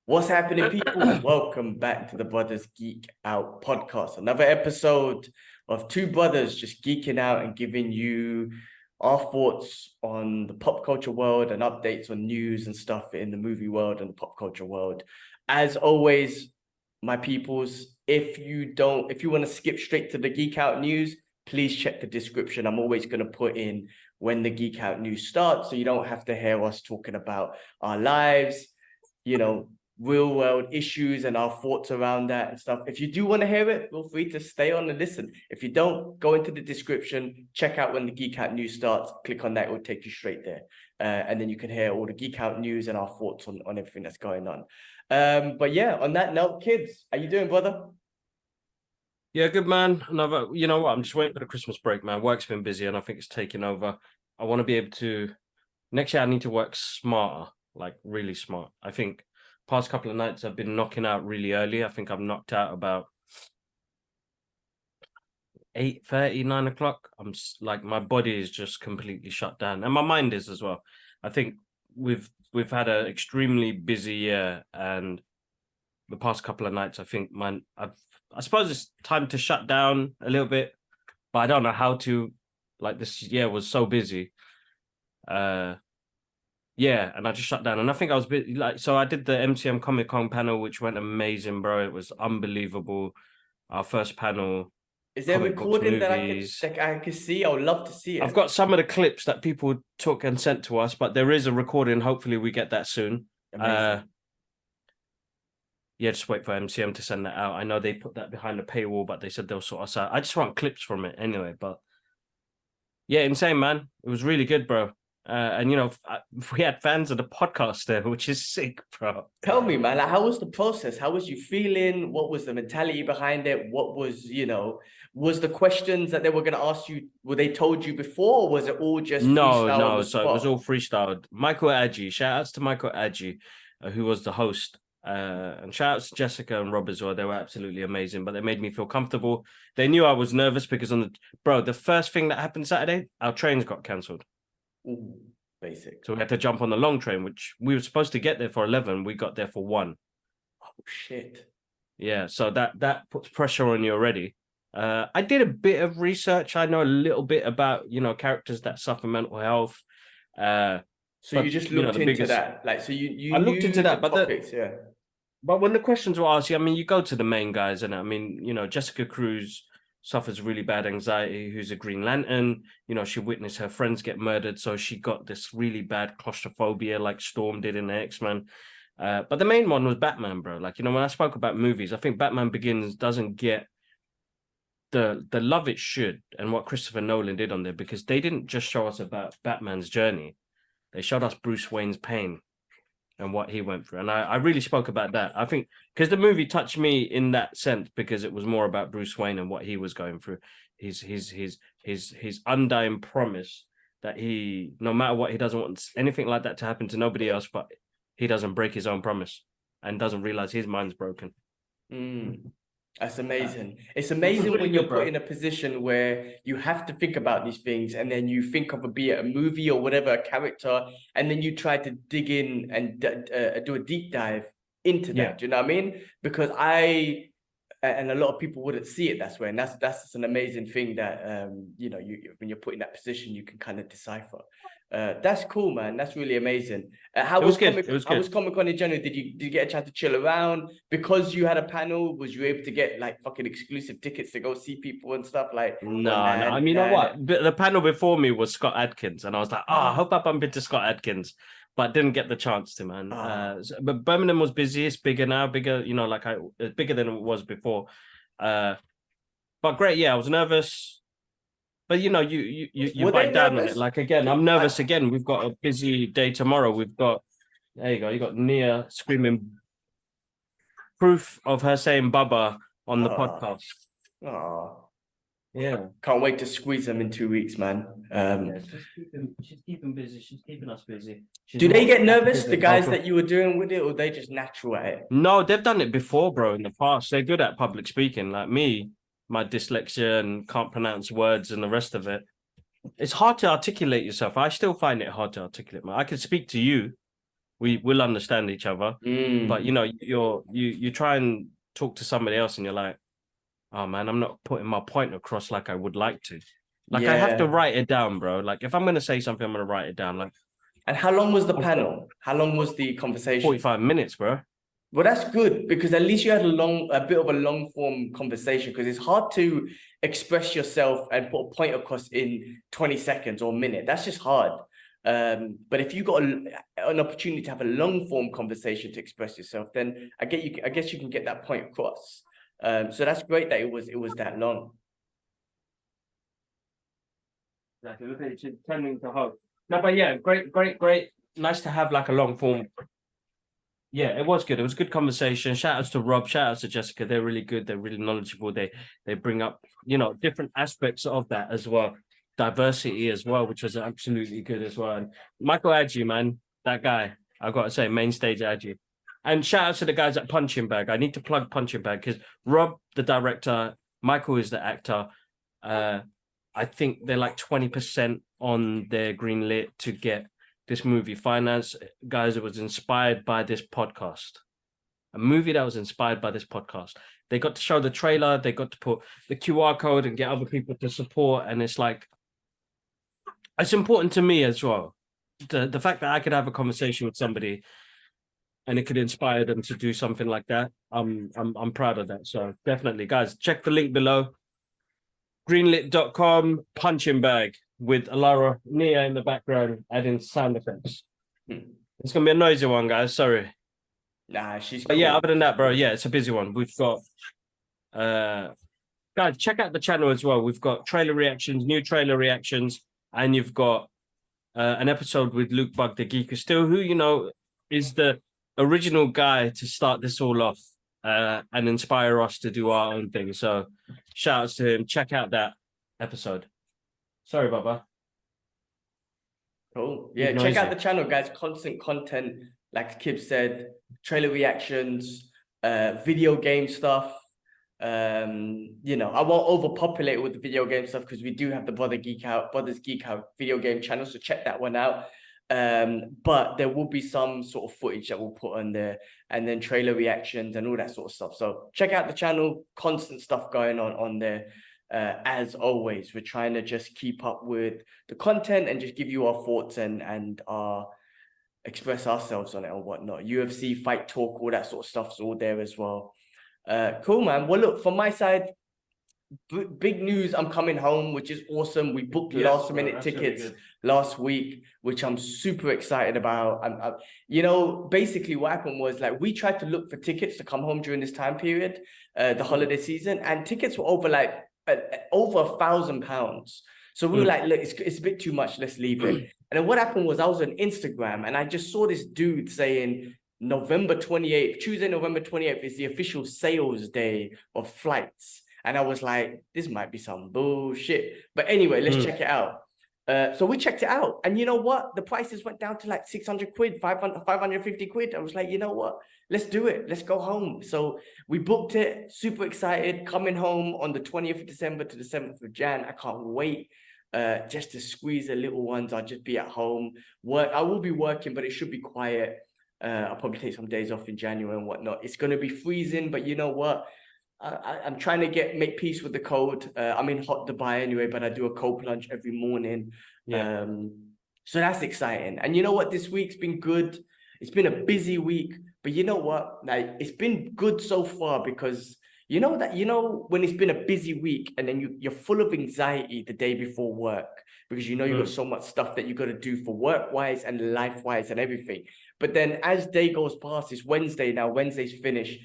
What's happening, people? Welcome back to the Brothers Geek Out podcast. Another episode of two brothers just geeking out and giving you our thoughts on the pop culture world and updates on news and stuff in the movie world and the pop culture world. As always, my peoples, if you want to skip straight to the Geek Out news, please check the description. I'm always going to put in when the Geek Out news starts, so you don't have to hear us talking about our lives, real world issues and our thoughts around that and stuff. If you do want to hear it, feel free to stay on and listen. If you don't, go into the description, check out when the Geek Out news starts, click on that, it will take you straight there. And then you can hear all the Geek Out news and our thoughts on everything that's going on. But yeah, on that note, Kibs, how you doing, brother? Yeah, good, man. You know what? I'm just waiting for the Christmas break, man. Work's been busy and I think it's taking over. I want to be able to, next year I need to work smarter, like really smart. I think past couple of nights I've been knocking out really early. I think I've knocked out about 8:30, 9 o'clock. I'm like, my body is just completely shut down, and my mind is as well. I think we've had an extremely busy year, and the past couple of nights, I think, man, I suppose it's time to shut down a little bit, but I don't know how to. Like, this year was so busy. Yeah, and I just shut down. And I think I was a bit like, so I did the MCM Comic Con panel, which went amazing, bro. It was unbelievable. Our first panel. Is there a recording that I can see? I would love to see it. I've got some of the clips that people took and sent to us, but there is a recording. Hopefully we get that soon. Yeah, just wait for MCM to send that out. I know they put that behind the paywall, but they said they'll sort us out. I just want clips from it anyway, but yeah, insane, man. It was really good, bro. And we had fans of the podcast there, which is sick, bro. Tell me, man, like, how was the process? How was you feeling? What was the mentality behind it? What was, was the questions that they were going to ask you, were they told you before, or was it all just freestyle? No, so it was all freestyled. Michael Adji, shout outs to Michael Adji, who was the host. And shout outs to Jessica and Rob as well. They were absolutely amazing, but they made me feel comfortable. They knew I was nervous because the first thing that happened Saturday, our trains got cancelled. Ooh, basic. So we had to jump on the long train, which we were supposed to get there for 11. We got there for 1. Oh, shit. Yeah, so that puts pressure on you already. I did a bit of research. I know a little bit about, characters that suffer mental health. So you just looked into that? Like, so I looked into that, but topics, yeah. But when the questions were asked, you go to the main guys, and Jessica Cruz suffers really bad anxiety, who's a Green Lantern. She witnessed her friends get murdered, so she got this really bad claustrophobia like Storm did in the X-Men. But the main one was Batman, bro. Like, when I spoke about movies, I think Batman Begins doesn't get the love it should, and what Christopher Nolan did on there, because they didn't just show us about Batman's journey. They showed us Bruce Wayne's pain and what he went through. And I really spoke about that. I think because the movie touched me in that sense, because it was more about Bruce Wayne and what he was going through. His undying promise that he, no matter what, he doesn't want anything like that to happen to nobody else, but he doesn't break his own promise and doesn't realize his mind's broken. That's amazing. It's amazing when you're put in a position where you have to think about these things, and then you think of be it a movie or whatever, a character, and then you try to dig in and do a deep dive into that. Yeah. Do you know what I mean? Because and a lot of people wouldn't see it that way, and that's an amazing thing that when you're put in that position, you can kind of decipher. That's cool, man. That's really amazing. How was Comic-Con in general? Did you get a chance to chill around? Because you had a panel, was you able to get like fucking exclusive tickets to go see people and stuff? Like, no. I mean, you know what? The panel before me was Scott Adkins, and I was like, I hope I bump into Scott Adkins, but didn't get the chance to, man. But Birmingham was busy. It's bigger now, bigger than it was before. But great, yeah. I was nervous. But you bite down on it. Like, again, I'm nervous again. We've got a busy day tomorrow. There you go. You got Nia screaming proof of her saying Baba on the podcast. Oh, yeah. Can't wait to squeeze them in 2 weeks, man. She's keeping busy. She's keeping us busy. Do they get nervous, the guys that you were doing with it, or they just natural at it? No, they've done it before, bro, in the past. They're good at public speaking. Like me, my dyslexia and can't pronounce words and the rest of it. It's hard to articulate yourself. I still find it hard to articulate. I can speak to you. We will understand each other. But you know, you try and talk to somebody else and you're like, oh man, I'm not putting my point across like I would like to. Like I have to write it down, bro. Like if I'm gonna say something, I'm gonna write it down. Like, and how long was the panel? How long was the conversation? 45 minutes, bro. Well, that's good because at least you had a bit of a long form conversation, because it's hard to express yourself and put a point across in 20 seconds or a minute. That's just hard. But if you got an opportunity to have a long form conversation to express yourself, then I guess you can get that point across. So that's great that it was that long. Exactly. Look at it turning to hope. No, but yeah, great. Nice to have like a long form. Yeah, it was good. It was a good conversation. Shout outs to Rob, shout outs to Jessica. They're really good. They're really knowledgeable. They bring up, you know, different aspects of that as well. Diversity as well, which was absolutely good as well. And Michael Adji, man, that guy, I've got to say, main stage Adji. And shout out to the guys at Punching Bag. I need to plug Punching Bag because Rob, the director, Michael is the actor. I think they're like 20% on their green lit to get this movie financed. Guys, it was inspired by this podcast. A movie that was inspired by this podcast. They got to show the trailer. They got to put the QR code and get other people to support. And it's like, it's important to me as well. The fact that I could have a conversation with somebody and it could inspire them to do something like that. I'm proud of that. So definitely, guys, check the link below. Greenlit.com, Punching Bag with Alara Nia in the background adding sound effects. It's gonna be a noisy one, guys. Sorry. Nah, she's cool. But yeah, other than that, bro, yeah, it's a busy one. We've got guys, check out the channel as well. We've got trailer reactions, new trailer reactions, and you've got an episode with Luke Bug, the geeker still, who, you know, is the original guy to start this all off and inspire us to do our own thing. So shout outs to him. Check out that episode. Sorry, Baba. Cool. Yeah, check out the channel, guys. Constant content, like Kibs said, trailer reactions, video game stuff. You know, I won't overpopulate with the video game stuff because we do have the Brothers Geekout video game channel, so check that one out. But there will be some sort of footage that we'll put on there, and then trailer reactions and all that sort of stuff. So check out the channel, constant stuff going on there. As always, we're trying to just keep up with the content and just give you our thoughts and our express ourselves on it and whatnot. UFC, fight talk, all that sort of stuff's all there as well. Cool, man. Well, look, from my side, big news, I'm coming home, which is awesome. We booked last minute tickets last week, which I'm super excited about. You know, basically what happened was, like, we tried to look for tickets to come home during this time period, the holiday season, and tickets were over over £1,000. So we were like, look, it's a bit too much, let's leave it. And then what happened was, I was on Instagram and I just saw this dude saying November 28th, Tuesday, November 28th is the official sales day of flights. And I was like, this might be some bullshit. But anyway, let's check it out. So we checked it out. And you know what? The prices went down to like 600 quid, 550 quid. I was like, you know what? Let's do it. Let's go home. So we booked it. Super excited. Coming home on the 20th of December to the 7th of Jan. I can't wait just to squeeze the little ones. I'll just be at home. I will be working, but it should be quiet. I'll probably take some days off in January and whatnot. It's going to be freezing, but you know what? I'm trying to make peace with the cold. I'm in hot Dubai anyway, but I do a cold plunge every morning. Yeah. So that's exciting. And you know what? This week's been good. It's been a busy week, but you know what? Like, it's been good so far because you know when it's been a busy week and then you're full of anxiety the day before work because you know you've got so much stuff that you got to do for work-wise and life-wise and everything. But then as day goes past, it's Wednesday now. Wednesday's finished.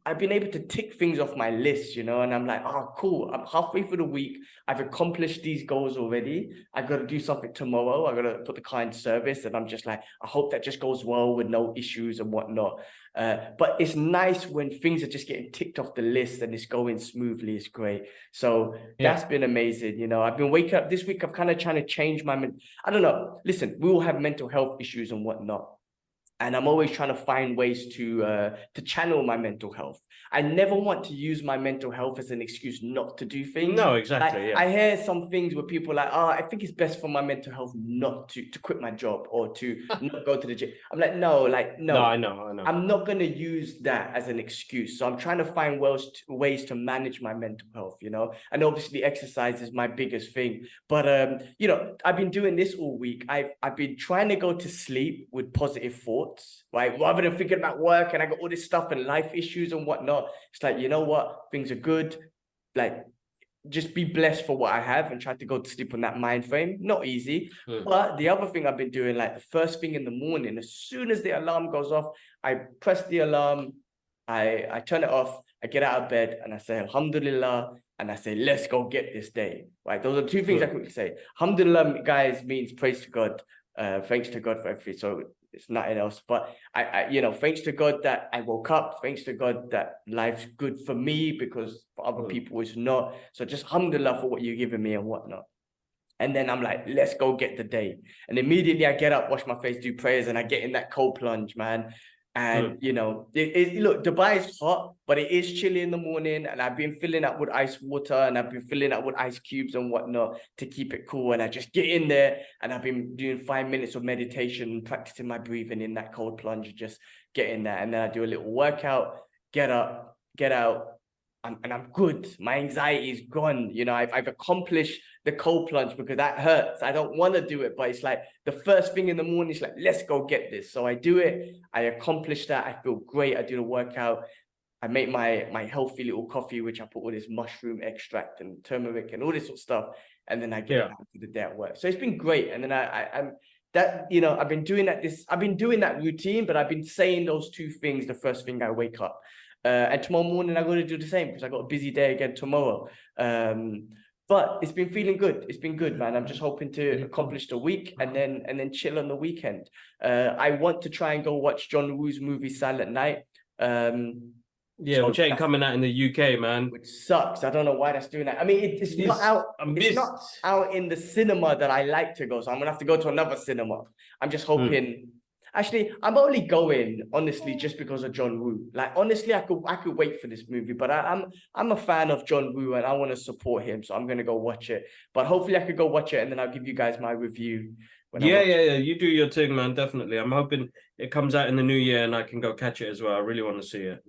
I've been able to tick things off my list, you know, and I'm like, oh, cool. I'm halfway through the week. I've accomplished these goals already. I got to do something tomorrow. I got to put the car in service. And I'm just like, I hope that just goes well with no issues and whatnot. But it's nice when things are just getting ticked off the list and it's going smoothly. It's great. So that's been amazing. You know, I've been waking up this week. I'm kind of trying to change I don't know. Listen, we all have mental health issues and whatnot. And I'm always trying to find ways to channel my mental health. I never want to use my mental health as an excuse not to do things. No, exactly. I hear some things where people are like, oh, I think it's best for my mental health not to quit my job or to not go to the gym. I'm like, no. No, I know. I'm not going to use that as an excuse. So I'm trying to find ways to manage my mental health, and obviously exercise is my biggest thing. But, I've been doing this all week. I've been trying to go to sleep with positive thoughts, right? Rather than thinking about work and I got all this stuff and life issues and whatnot. It's like, you know what? Things are good. Like, just be blessed for what I have and try to go to sleep on that mind frame. Not easy. But the other thing I've been doing, like the first thing in the morning, as soon as the alarm goes off, I press the alarm, I turn it off, I get out of bed and I say, Alhamdulillah, and I say, let's go get this day. Right? Those are two things I quickly say. Alhamdulillah, guys, means praise to God. Thanks to God for everything. So it's nothing else. But I thanks to God that I woke up. Thanks to God that life's good for me, because for other people it's not. So just alhamdulillah for what you're giving me and whatnot. And then I'm like, let's go get the day. And immediately I get up, wash my face, do prayers, and I get in that cold plunge, man. And look, Dubai is hot, but it is chilly in the morning. And I've been filling up with ice water and I've been filling up with ice cubes and whatnot to keep it cool. And I just get in there and I've been doing 5 minutes of meditation, practicing my breathing in that cold plunge, just get in there. And then I do a little workout, get up, get out. And I'm good. My anxiety is gone. I've accomplished the cold plunge because that hurts. I don't want to do it, but it's like the first thing in the morning, it's like, let's go get this. So I do it. I accomplish that. I feel great. I do the workout. I make my healthy little coffee, which I put all this mushroom extract and turmeric and all this sort of stuff. And then I get out to the day at work. So it's been great. And then I'm that, I've been doing that routine, but I've been saying those two things the first thing I wake up. And tomorrow morning I'm going to do the same because I got a busy day again tomorrow. But it's been feeling good. It's been good, man. I'm just hoping to accomplish the week and then chill on the weekend. I want to try and go watch John Woo's movie Silent Night. Which ain't coming out in the UK, man. Which sucks. I don't know why that's doing that. I mean, it's not out. It's not out in the cinema that I like to go. So I'm gonna have to go to another cinema. I'm just hoping. Actually, I'm only going, honestly, just because of John Woo. Like, honestly, I could wait for this movie, but I'm a fan of John Woo and I want to support him, so I'm gonna go watch it. But hopefully, I could go watch it and then I'll give you guys my review. Yeah. You do your thing, man. Definitely. I'm hoping it comes out in the new year and I can go catch it as well. I really want to see it.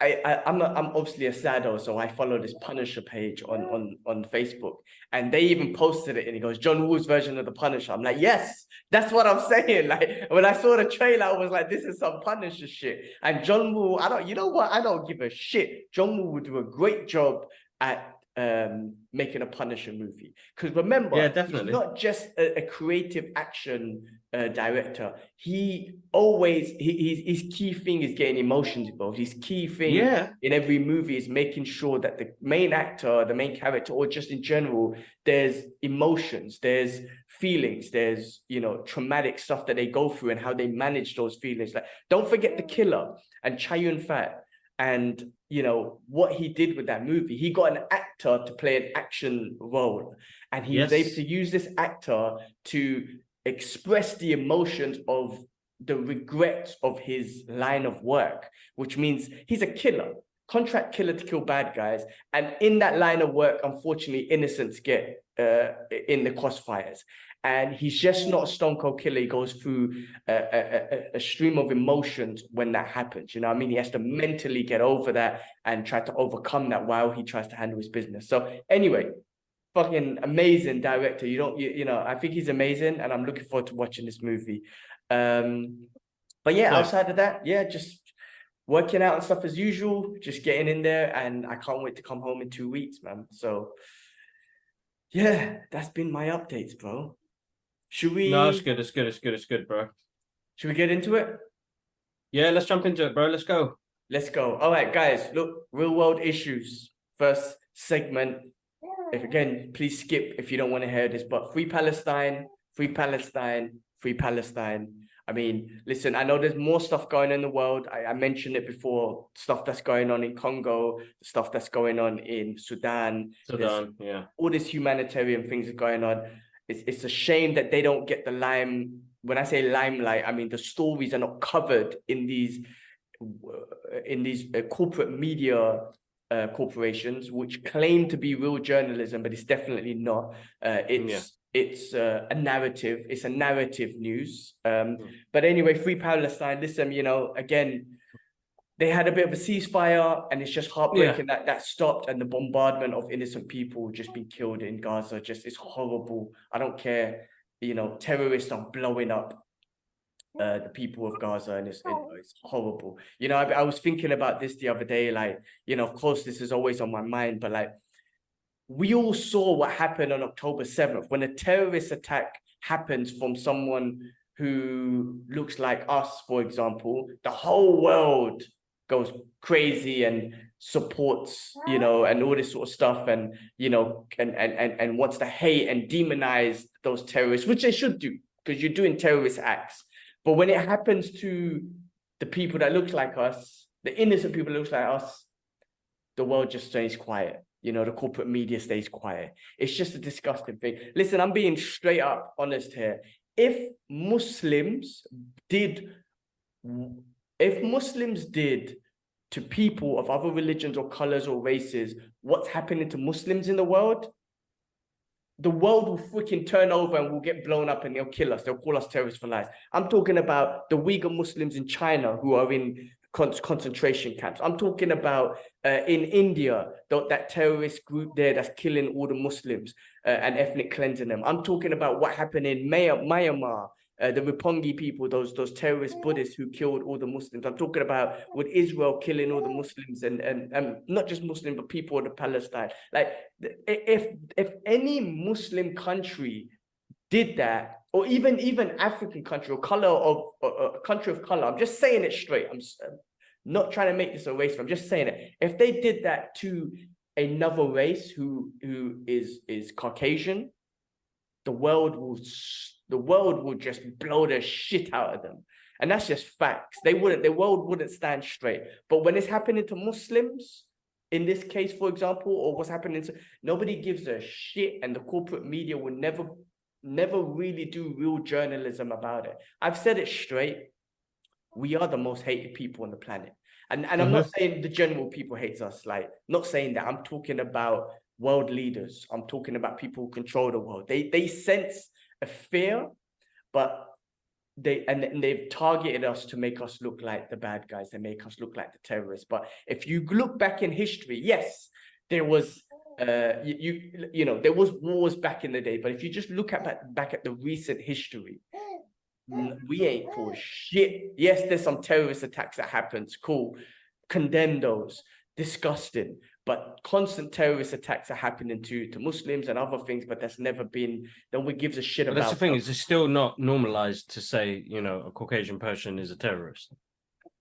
I'm obviously a sado, so I follow this Punisher page on Facebook, and they even posted it, and he goes, John Woo's version of the Punisher. I'm like, yes, that's what I'm saying. Like, when I saw the trailer, I was like, this is some Punisher shit. And John Woo, I don't give a shit. John Woo would do a great job at making a Punisher movie, because remember, he's not just a creative action director. His key thing is getting emotions involved. His key thing in every movie is making sure that the main actor, the main character, or just in general, there's emotions, there's feelings, there's traumatic stuff that they go through and how they manage those feelings. Like, don't forget The Killer and Chow Yun-fat. And what he did with that movie, he got an actor to play an action role, and he was able to use this actor to express the emotions of the regrets of his line of work, which means he's a killer, contract killer to kill bad guys. And in that line of work, unfortunately, innocents get in the crossfires. And he's just not a stone cold killer. He goes through a stream of emotions when that happens. You know what I mean? He has to mentally get over that and try to overcome that while he tries to handle his business. So anyway, fucking amazing director. I think he's amazing, and I'm looking forward to watching this movie. But yeah, outside of that, just working out and stuff as usual, just getting in there, and I can't wait to come home in 2 weeks, man. So yeah, that's been my updates, bro. Should we? No, it's good, bro. Should we get into it? Yeah, let's jump into it, bro. Let's go. All right, guys, look, real world issues. First segment. Again, please skip if you don't want to hear this, but free Palestine, free Palestine, free Palestine. I mean, listen, I know there's more stuff going on in the world. I mentioned it before, stuff that's going on in Congo, stuff that's going on in Sudan. All this humanitarian things are going on. It's a shame that they don't get the when I say limelight, I mean the stories are not covered in these corporate media corporations, which claim to be real journalism, but it's definitely not. It's a narrative. It's a narrative news. But anyway, Free Palestine. Listen, you know, again, they had a bit of a ceasefire, and it's just heartbreaking that stopped, and the bombardment of innocent people just being killed in Gaza just is horrible. I don't care, you know, terrorists are blowing up the people of Gaza, and it's horrible. You know, I was thinking about this the other day, like, you know, of course this is always on my mind, but like, we all saw what happened on October 7th when a terrorist attack happens from someone who looks like us, for example. The whole world goes crazy and supports, you know, and all this sort of stuff, and, you know, and wants to hate and demonize those terrorists, which they should do, because you're doing terrorist acts. But when it happens to the people that look like us, the innocent people that look like us, the world just stays quiet. You know, the corporate media stays quiet. It's just a disgusting thing. Listen, I'm being straight up honest here. If Muslims did to people of other religions or colors or races what's happening to Muslims in the world will freaking turn over and we'll get blown up and they'll kill us. They'll call us terrorists for life. I'm talking about the Uyghur Muslims in China who are in concentration camps. I'm talking about in India, that terrorist group there that's killing all the Muslims and ethnic cleansing them. I'm talking about what happened in Myanmar, the Roppongi people, those terrorist Buddhists who killed all the Muslims. I'm talking about with Israel killing all the Muslims and not just Muslims, but people of Palestine. Like, if any Muslim country did that, or even African country or country of color, I'm just saying it straight. I'm not trying to make this a race. I'm just saying it. If they did that to another race who is Caucasian, the world will just blow the shit out of them. And that's just facts. The world wouldn't stand straight. But when it's happening to Muslims, in this case, for example, or what's happening to, nobody gives a shit, and the corporate media will never really do real journalism about it. I've said it straight. We are the most hated people on the planet. And I'm not saying the general people hates us, like, not saying that. I'm talking about world leaders. I'm talking about people who control the world. They sense a fear, but they've targeted us to make us look like the bad guys. They make us look like the terrorists. But if you look back in history, yes, there was you know, there was wars back in the day. But if you just look back at the recent history, we ain't for shit. Yes, there's some terrorist attacks that happens. Cool. Condemn those. Disgusting. But constant terrorist attacks are happening to Muslims and other things, but that's never been, no one gives a shit about. That's the thing, is it's still not normalized to say, you know, a Caucasian person is a terrorist.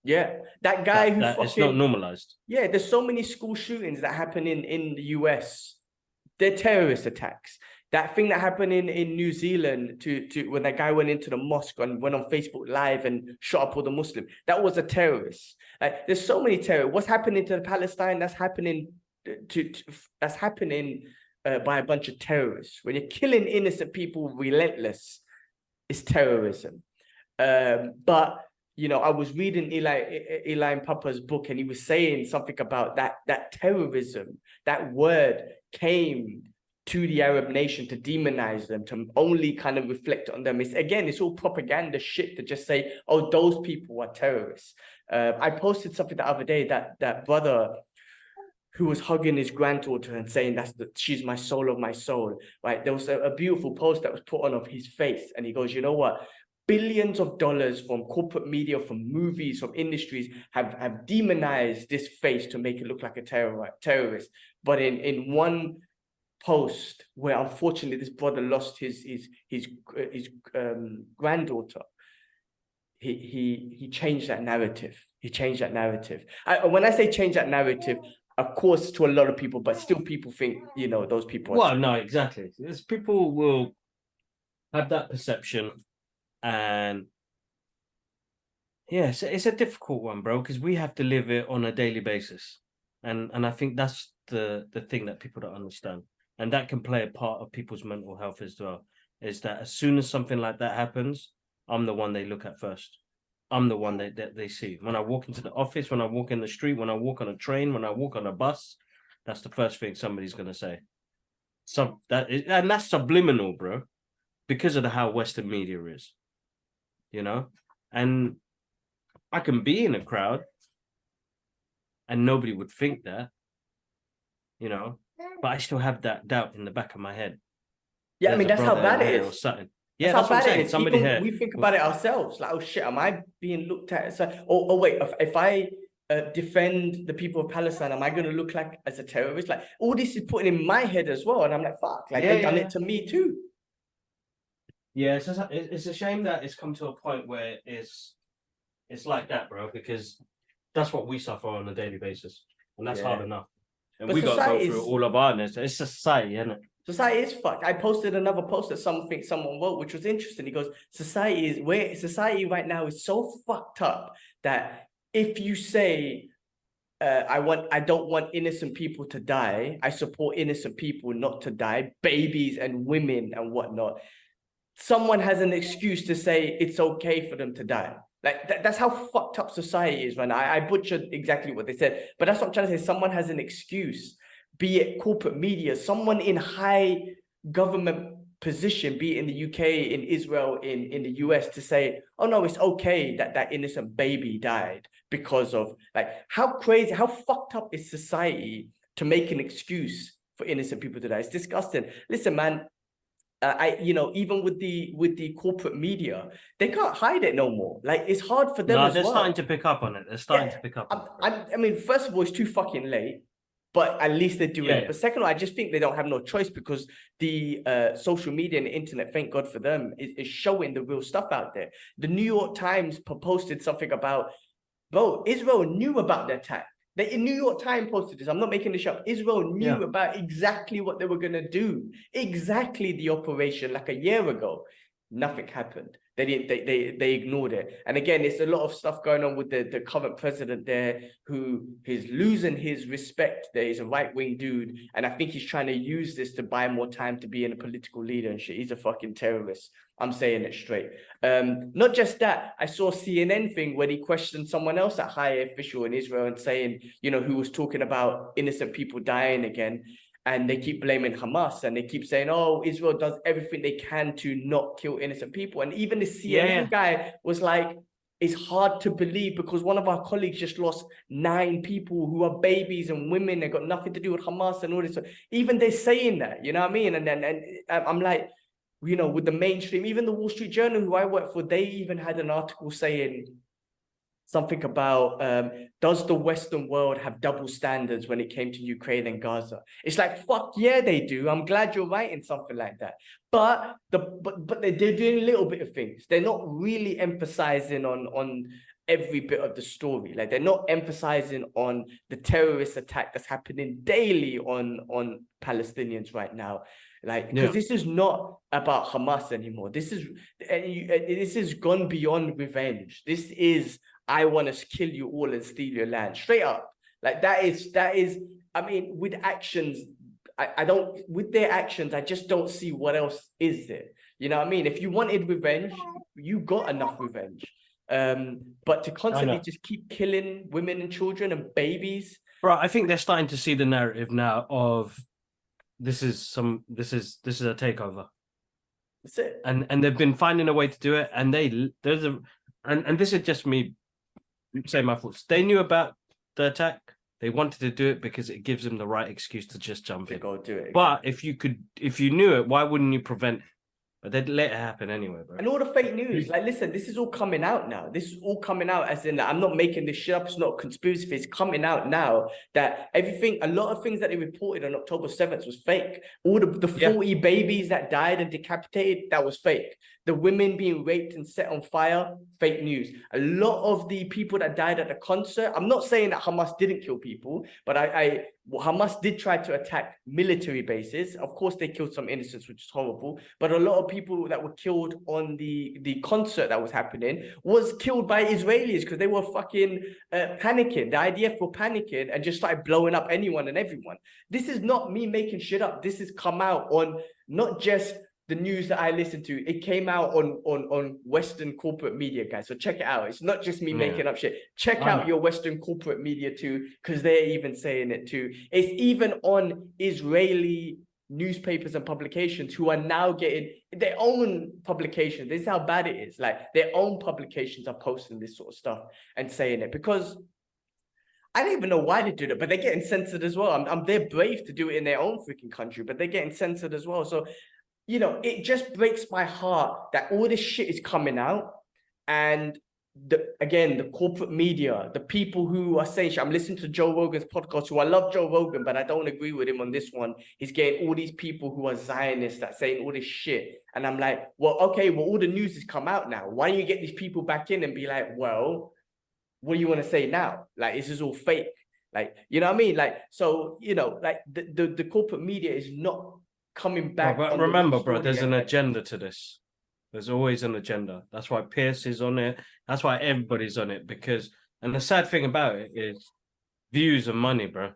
Yeah. That guy who fucking, it's not normalized. Yeah, there's so many school shootings that happen in the US. They're terrorist attacks. That thing that happened in New Zealand to when that guy went into the mosque and went on Facebook Live and shot up all the Muslims, that was a terrorist. There's so many terrorists. What's happening to Palestine? That's happening by a bunch of terrorists. When you're killing innocent people relentless, it's terrorism. But you know, I was reading Eli Papa's book, and he was saying something about that terrorism. That word came to the Arab nation to demonize them, to only kind of reflect on them. It's all propaganda shit to just say, oh, those people are terrorists. I posted something the other day that brother who was hugging his granddaughter and saying she's my soul of my soul, right? There was a beautiful post that was put on of his face, and he goes, you know what? Billions of dollars from corporate media, from movies, from industries have demonized this face to make it look like a terrorist. But in one post where unfortunately this brother lost his granddaughter, he changed that narrative. He changed that narrative. When I say change that narrative, of course, to a lot of people, but still people think, you know, those people. Well, no, exactly. There's people will have that perception, and yeah, it's a difficult one, bro, because we have to live it on a daily basis, and I think that's the thing that people don't understand, and that can play a part of people's mental health as well. Is that as soon as something like that happens, I'm the one they look at first. I'm the one that they see. When I walk into the office, when I walk in the street, when I walk on a train, when I walk on a bus, that's the first thing somebody's gonna say. And that's subliminal, bro, because of how Western media is, you know. And I can be in a crowd, and nobody would think that, you know, but I still have that doubt in the back of my head. Yeah, I mean, that's how bad it Or is. something. That's Yeah, how that's what I'm bad it saying. is. Somebody Even here. we think about it ourselves. Like, oh shit, am I being looked at? So, oh wait, if I defend the people of Palestine, am I going to look like as a terrorist? Like, all this is putting in my head as well, and I'm like, fuck, like they've done it to me too. Yeah, it's a shame that it's come to a point where it's like that, bro, because that's what we suffer on a daily basis, and that's hard enough. And But we got to go through all of ourness. It's society, isn't it? Society is fucked. I posted another post that someone wrote, which was interesting. He goes, society right now is so fucked up that if you say, I don't want innocent people to die, I support innocent people not to die, babies and women and whatnot, someone has an excuse to say it's okay for them to die. Like that's how fucked up society is right now. I butchered exactly what they said, but that's what I'm trying to say. Someone has an excuse, be it corporate media, someone in high government position, be it in the UK, in Israel, in the US, to say, oh no, it's okay that that innocent baby died because of, like, how crazy, how fucked up is society to make an excuse for innocent people to die? It's disgusting. Listen, man, even with the corporate media, they can't hide it no more. Like, it's hard for them as well. They're starting to pick up on it. They're starting to pick up on it. I mean, first of all, it's too fucking late, but at least they're doing it. But second of all, I just think they don't have no choice, because the social media and the internet, thank God for them, is showing the real stuff out there. The New York Times posted something about, bro, Israel knew about the attack. The New York Times posted this. I'm not making this up. Israel knew about exactly what they were going to do. Exactly the operation like a year ago. Nothing happened. They didn't. They ignored it. And again, it's a lot of stuff going on with the current president there, who is losing his respect. There is a right-wing dude, and I think he's trying to use this to buy more time to be in a political leader and shit. He's a fucking terrorist. I'm saying it straight. Not just that, I saw a CNN thing where he questioned someone else, a high official in Israel, and saying, who was talking about innocent people dying again. And they keep blaming Hamas, and they keep saying, oh, Israel does everything they can to not kill innocent people. And even the CNN guy was like, it's hard to believe, because one of our colleagues just lost 9 people who are babies and women. They got nothing to do with Hamas and all this. So even they're saying that, you know what I mean? And I'm like, with the mainstream, even the Wall Street Journal, who I work for, they even had an article saying something about, does the Western world have double standards when it came to Ukraine and Gaza? It's like, fuck yeah, they do. I'm glad you're writing something like that. But they're doing a little bit of things. They're not really emphasizing on every bit of the story. Like, they're not emphasizing on the terrorist attack that's happening daily on Palestinians right now. Like, because this is not about Hamas anymore. This is gone beyond revenge. This is, I want to kill you all and steal your land. Straight up. Like, that is, I mean, with actions, with their actions, I just don't see what else is there. You know what I mean? If you wanted revenge, you got enough revenge. But to constantly just keep killing women and children and babies. Bro, I think they're starting to see the narrative now of, this is a takeover. That's it. And they've been finding a way to do it. And and this is just me saying my thoughts. They knew about the attack. They wanted to do it because it gives them the right excuse to just jump in. Go do it. Exactly. But if you knew it, why wouldn't you prevent it? But they'd let it happen anyway, bro. And all the fake news, like, listen, this is all coming out now. This is all coming out, as in, like, I'm not making this shit up. It's not a conspiracy. It's coming out now that a lot of things that they reported on October 7th was fake. All the 40 babies that died and decapitated, that was fake. The women being raped and set on fire, fake news. A lot of the people that died at the concert, I'm not saying that Hamas didn't kill people, but Hamas did try to attack military bases. Of course, they killed some innocents, which is horrible. But a lot of people that were killed on the concert that was happening was killed by Israelis, because they were fucking panicking. The IDF were panicking and just started blowing up anyone and everyone. This is not me making shit up. This has come out on not just the news that I listen to, it came out on Western corporate media, guys. So check it out. It's not just me making up shit. Check out your Western corporate media too, because they're even saying it too. It's even on Israeli newspapers and publications who are now getting their own publications. This is how bad it is. Like their own publications are posting this sort of stuff and saying it, because I don't even know why they do that, but they're getting censored as well. They're brave to do it in their own freaking country, but they're getting censored as well. So, you know, it just breaks my heart that all this shit is coming out. And again, the corporate media, the people who are saying shit. I'm listening to Joe Rogan's podcast, who I love Joe Rogan, but I don't agree with him on this one. He's getting all these people who are Zionists that saying all this shit. And I'm like, well, okay, well, all the news has come out now. Why don't you get these people back in and be like, well, what do you want to say now? Like, this is all fake. Like, you know what I mean? Like, so, you know, like the corporate media is not coming back. But remember, bro, there's an agenda to this. There's always an agenda. That's why Pierce is on it. That's why everybody's on it. Because, and the sad thing about it is views and money, bro.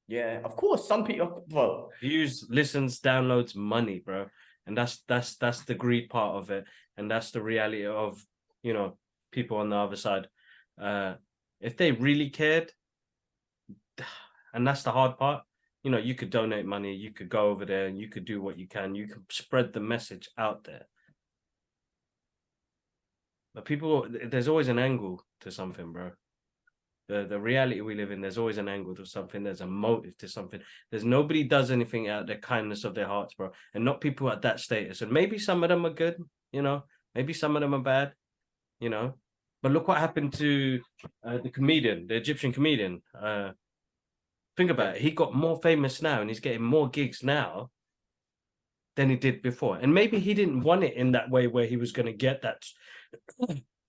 Yeah, of course. Some people, bro. Views, listens, downloads, money, bro. And that's the greed part of it. And that's the reality of, you know, people on the other side. If they really cared, and that's the hard part, you know, you could donate money, you could go over there and you could do what you can, you could spread the message out there. But people, there's always an angle to something, bro. The reality we live in, there's always an angle to something. There's a motive to something. There's nobody does anything out of the kindness of their hearts, bro. And not people at that status. And maybe some of them are good, you know. Maybe some of them are bad, you know. But look what happened to the comedian, the Egyptian comedian. Think about it. He got more famous now and he's getting more gigs now than he did before. And maybe he didn't want it in that way where he was going to get that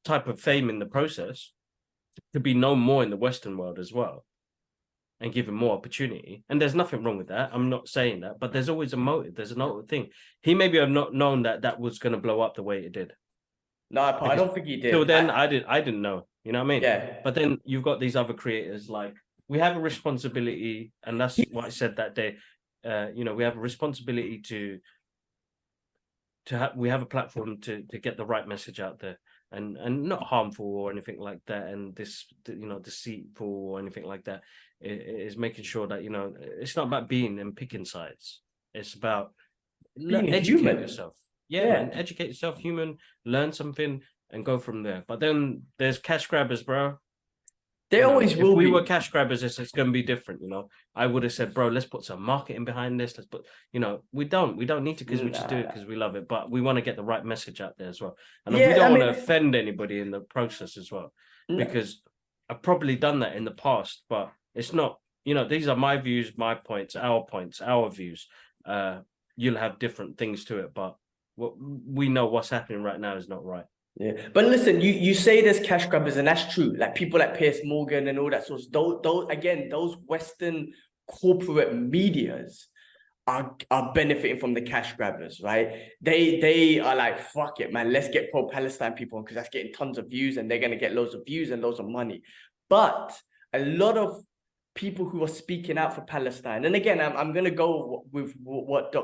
type of fame in the process to be known more in the Western world as well and give him more opportunity. And there's nothing wrong with that. I'm not saying that, but there's always a motive. There's another thing. He maybe have not known that that was going to blow up the way it did. No, I don't think he did. Till then, I didn't know. You know what I mean? Yeah. But then you've got these other creators, like, we have a responsibility, and that's what I said that day. You know, we have a responsibility to have, we have a platform to get the right message out there, and not harmful or anything like that, and this, you know, deceitful or anything like that. It is making sure that, you know, it's not about being and picking sides. It's about educate yourself. Yeah, man, educate yourself, human, learn something, and go from there. But then there's cash grabbers, bro. There always will be. If we were cash grabbers, it's going to be different, you know. I would have said, bro, let's put some marketing behind this. Let's put, you know, we don't need to, because we just do it because we love it. But we want to get the right message out there as well. And we don't want to offend anybody in the process as well, because I've probably done that in the past, but it's not, you know, these are my views, my points, our views. You'll have different things to it, but we know what's happening right now is not right. Yeah, but listen, you say there's cash grabbers, and that's true. Like people like Piers Morgan and all that sort of those Western corporate medias are benefiting from the cash grabbers, right? They are like, fuck it, man, let's get pro-Palestine people on, because that's getting tons of views and they're gonna get loads of views and loads of money. But a lot of people who are speaking out for Palestine, and again, I'm gonna go with what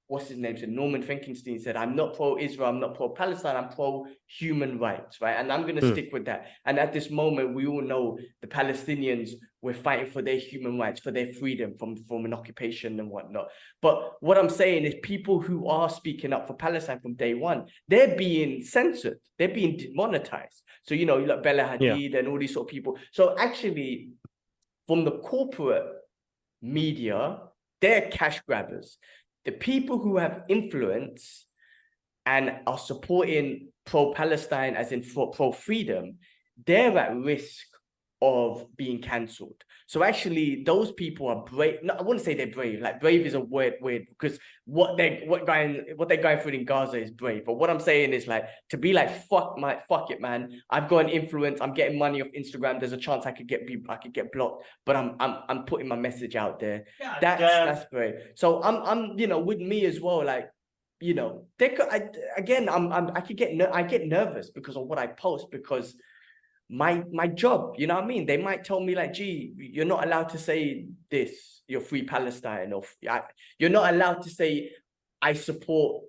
what's his name said, Norman Finkelstein said, I'm not pro-Israel, I'm not pro-Palestine, I'm pro-human rights, right? And I'm going to stick with that. And at this moment, we all know the Palestinians were fighting for their human rights, for their freedom from an occupation and whatnot. But what I'm saying is people who are speaking up for Palestine from day one, they're being censored, they're being demonetized. So, you know, like Bella Hadid and all these sort of people. So actually, from the corporate media, they're cash grabbers. The people who have influence and are supporting pro-Palestine, as in pro-freedom, they're at risk of being cancelled. So actually, those people are brave. No, I wouldn't say they're brave. Like, brave is a word because what they're going through in Gaza is brave. But what I'm saying is, like, to be like, fuck it, man. I've got an influence. I'm getting money off Instagram. There's a chance I could get blocked. But I'm putting my message out there. That's brave. So I'm you know, with me as well. Like, you know, I get nervous because of what I post, because my job. You know what I mean? They might tell me like, gee, you're not allowed to say this, you're free Palestine, or you're not allowed to say I support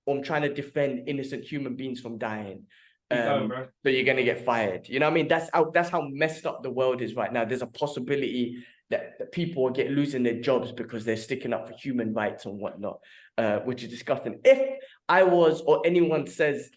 or I'm trying to defend innocent human beings from dying. So you're gonna get fired. You know what I mean? That's how messed up the world is right now. There's a possibility that people will get losing their jobs because they're sticking up for human rights and whatnot, which is disgusting. If I was, or anyone says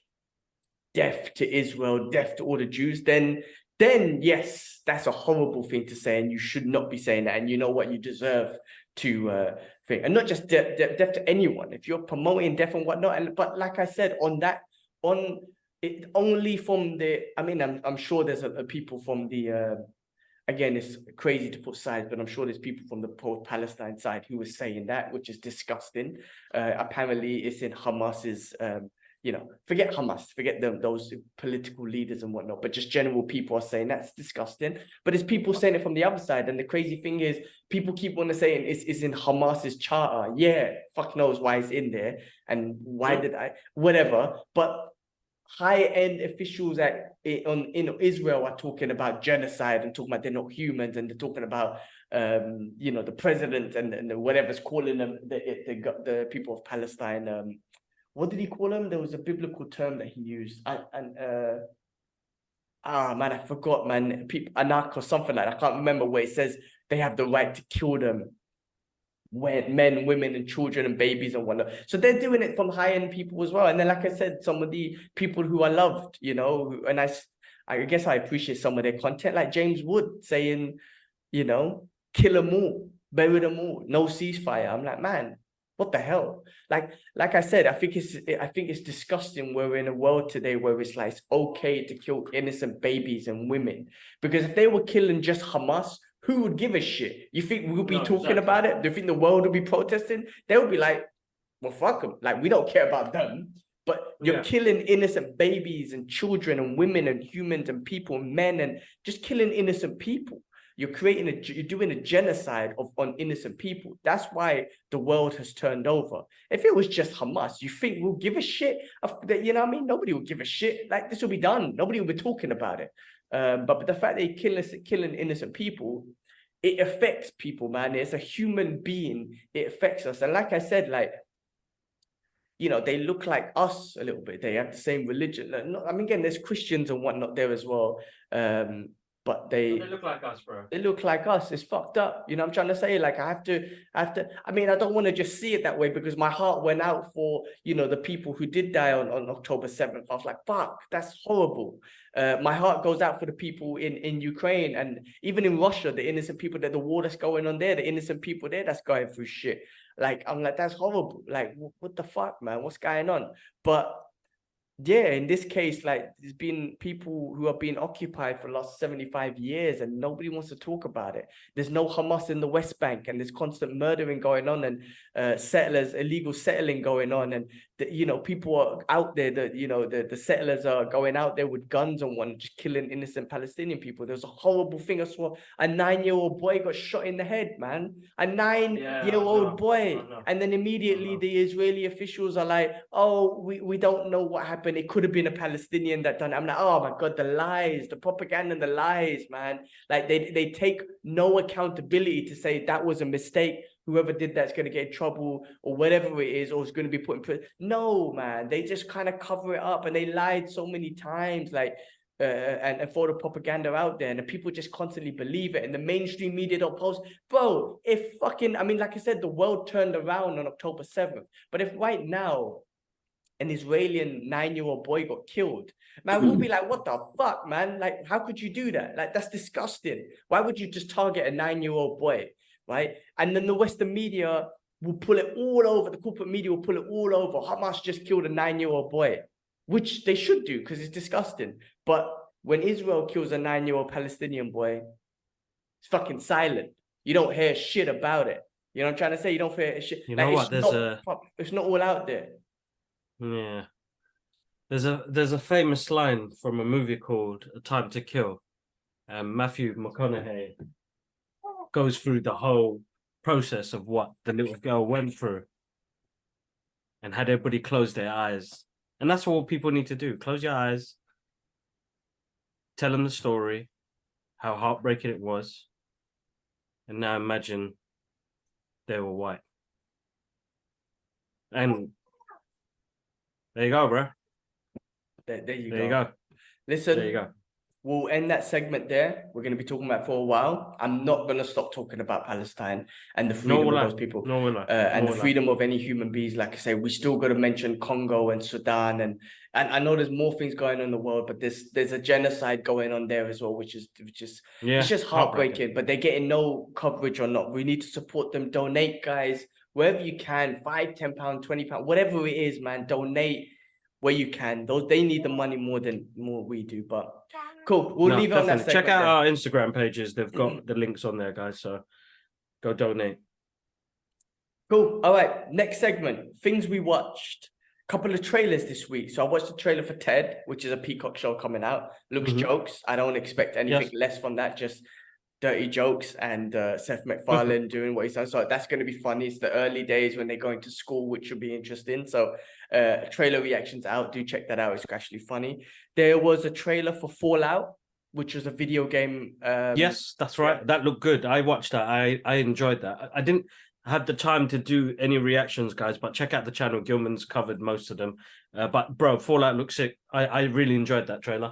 death to Israel, death to all the Jews, then yes, that's a horrible thing to say, and you should not be saying that. And you know what? You deserve to think, and not just death to anyone. If you're promoting death and whatnot, but like I said, on it only from the. I mean, I'm sure there's a people from the. Again, it's crazy to put sides, but I'm sure there's people from the pro-Palestine side who are saying that, which is disgusting. Apparently, it's in Hamas's. Forget Hamas, forget those political leaders and whatnot, but just general people are saying that's disgusting. But there's people saying it from the other side. And the crazy thing is, people keep on saying it's in Hamas's charter. Yeah, fuck knows why it's in there. And why did whatever. But high-end officials in Israel are talking about genocide and talking about they're not humans, and they're talking about the president and whatever's calling them the people of Palestine. What did he call them? There was a biblical term that he used. Man, I forgot, man. Anak or something like that. I can't remember where it says they have the right to kill them. Men, women, and children and babies and whatnot. So they're doing it from high-end people as well. And then, like I said, some of the people who I loved, and I guess I appreciate some of their content, like James Wood saying, kill them all, bury them all, no ceasefire. I'm like, man, what the hell? Like I said, I think it's disgusting. We're in a world today where it's like it's okay to kill innocent babies and women, because if they were killing just Hamas, who would give a shit? You think we'll be talking about it? Do you think the world will be protesting? They would be like, well, fuck them. Like, we don't care about them. But you're killing innocent babies and children and women and humans and people and men, and just killing innocent people. You're doing a genocide on innocent people. That's why the world has turned over. If it was just Hamas, you think we'll give a shit? You know what I mean? Nobody will give a shit. Like, this will be done. Nobody will be talking about it. But the fact that you're killing innocent people, it affects people, man. It's a human being. It affects us. And like I said, they look like us a little bit. They have the same religion. I mean, again, there's Christians and whatnot there as well. But they look like us, bro. They look like us. It's fucked up. You know what I'm trying to say? Like, I have to, I mean, I don't want to just see it that way, because my heart went out for, the people who did die on October 7th. I was like, fuck, that's horrible. My heart goes out for the people in Ukraine, and even in Russia, the innocent people, the war that's going on there, the innocent people there that's going through shit. Like, I'm like, that's horrible. Like, what the fuck, man? What's going on? But yeah, in this case, like, there's been people who have been occupied for the last 75 years and nobody wants to talk about it. There's no Hamas in the West Bank, and there's constant murdering going on, and illegal settling going on. And, people are out there that, the settlers are going out there with guns and one, just killing innocent Palestinian people. There's a horrible thing. I saw a 9-year-old boy got shot in the head, man. A 9-year-old boy. And then immediately the Israeli officials are like, oh, we don't know what happened. It could have been a Palestinian that done it. I'm like, oh my God, the lies, the propaganda and the lies, man. Like, they take no accountability to say that was a mistake. Whoever did that's going to get in trouble, or whatever it is, or is going to be put in prison. No, man, they just kind of cover it up, and they lied so many times, like, and for the propaganda out there, and the people just constantly believe it, and the mainstream media don't post. Bro, I mean, like I said, the world turned around on October 7th, but if right now an Israeli 9-year-old boy got killed, man, we'll be like, what the fuck, man? Like, how could you do that? Like, that's disgusting. Why would you just target a 9-year-old boy, right? And then the Western media will pull it all over. The corporate media will pull it all over. Hamas just killed a 9-year-old boy, which they should do, because it's disgusting. But when Israel kills a 9-year-old Palestinian boy, it's fucking silent. You don't hear shit about it. You know what I'm trying to say? You don't hear shit. You know what? It's not all out there. Yeah. There's a famous line from a movie called A Time to Kill. Matthew McConaughey goes through the whole process of what the little girl went through and had everybody close their eyes. And that's what people need to do. Close your eyes. telling the story, how heartbreaking it was, and now imagine they were white. And there you go, bro. There you There you go. go. Listen, There you go. we'll end that segment there. We're going to be talking about it for a while. I'm not going to stop talking about Palestine and the freedom of those people. No, will I. And the freedom of any human beings. Like I say, we still got to mention Congo and Sudan, and I know there's more things going on in the world, but there's a genocide going on there as well, which is it's just heartbreaking. But they're getting no coverage or not. We need to support them. Donate, guys, wherever you can. £5, £10, £20, whatever it is, man. Donate where you can. They need the money more we do. But cool. We'll leave it on that segment. Check out our Instagram pages. They've got the links on there, guys. So go donate. Cool. All right. Next segment. Things we watched. Couple of trailers this week. So I watched the trailer for Ted, which is a Peacock show coming out. Looks jokes. I don't expect anything less from that. Just dirty jokes and Seth MacFarlane doing what he's done. So that's going to be funny. It's the early days when they're going to school, which will be interesting. So trailer reactions out. Do check that out. It's actually funny. There was a trailer for Fallout, which was a video game. Yes, that's right. Yeah. That looked good. I watched that. I enjoyed that. I didn't have the time to do any reactions, guys, but check out the channel. Gilman's covered most of them. But bro, Fallout looks sick. I really enjoyed that trailer.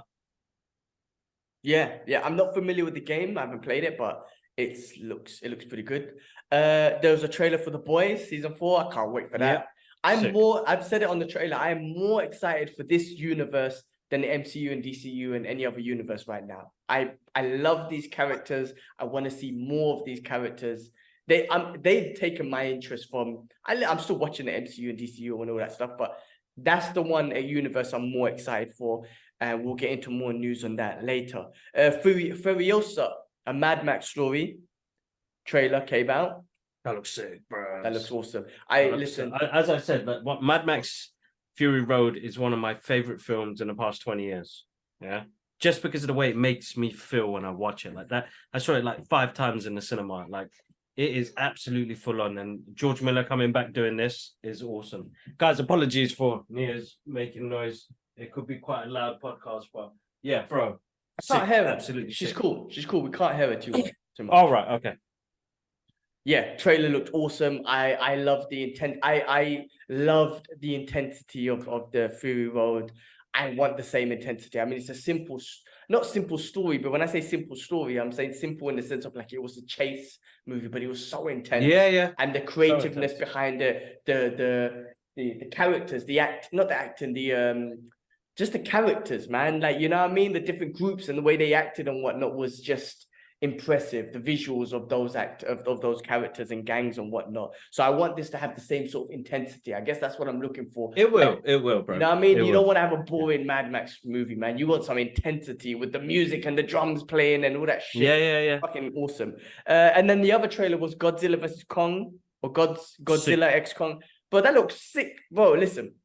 Yeah. I'm not familiar with the game. I haven't played it, but it looks pretty good. There was a trailer for The Boys season 4. I can't wait for that. Yeah. I've said it on the trailer. I am more excited for this universe than the MCU and DCU and any other universe right now. I love these characters. I want to see more of these characters. They've taken my interest from. I'm still watching the MCU and DCU and all that stuff, but that's the one universe I'm more excited for. And we'll get into more news on that later. Furiosa, a Mad Max story trailer came out. That looks sick, bro. That looks awesome. As I said, what Mad Max Fury Road is one of my favorite films in the past 20 years. Yeah. Just because of the way it makes me feel when I watch it like that. I saw it like 5 times in the cinema. Like, it is absolutely full on. And George Miller coming back doing this is awesome. Guys, apologies for Nia's making noise. It could be quite a loud podcast, but yeah, bro. I can't hear her. Absolutely. She's cool. We can't hear her too much. All right. Okay. Yeah, trailer looked awesome. I love the intent. I loved the intensity of the Fury Road. I want the same intensity. I mean, it's a not simple story, but when I say simple story, I'm saying simple in the sense of like it was a chase movie, but it was so intense. Yeah. And the creativeness behind the characters, just the characters, man. Like, you know what I mean? The different groups and the way they acted and whatnot was just impressive. The visuals of those characters and gangs and whatnot. So I want this to have the same sort of intensity. I guess that's what I'm looking for. It will, bro. You know what I mean? You don't want to have a boring Mad Max movie, man. You want some intensity with the music and the drums playing and all that shit. Yeah. Fucking awesome. And then the other trailer was Godzilla vs. Kong, or Godzilla X Kong. But that looks sick. Bro, listen.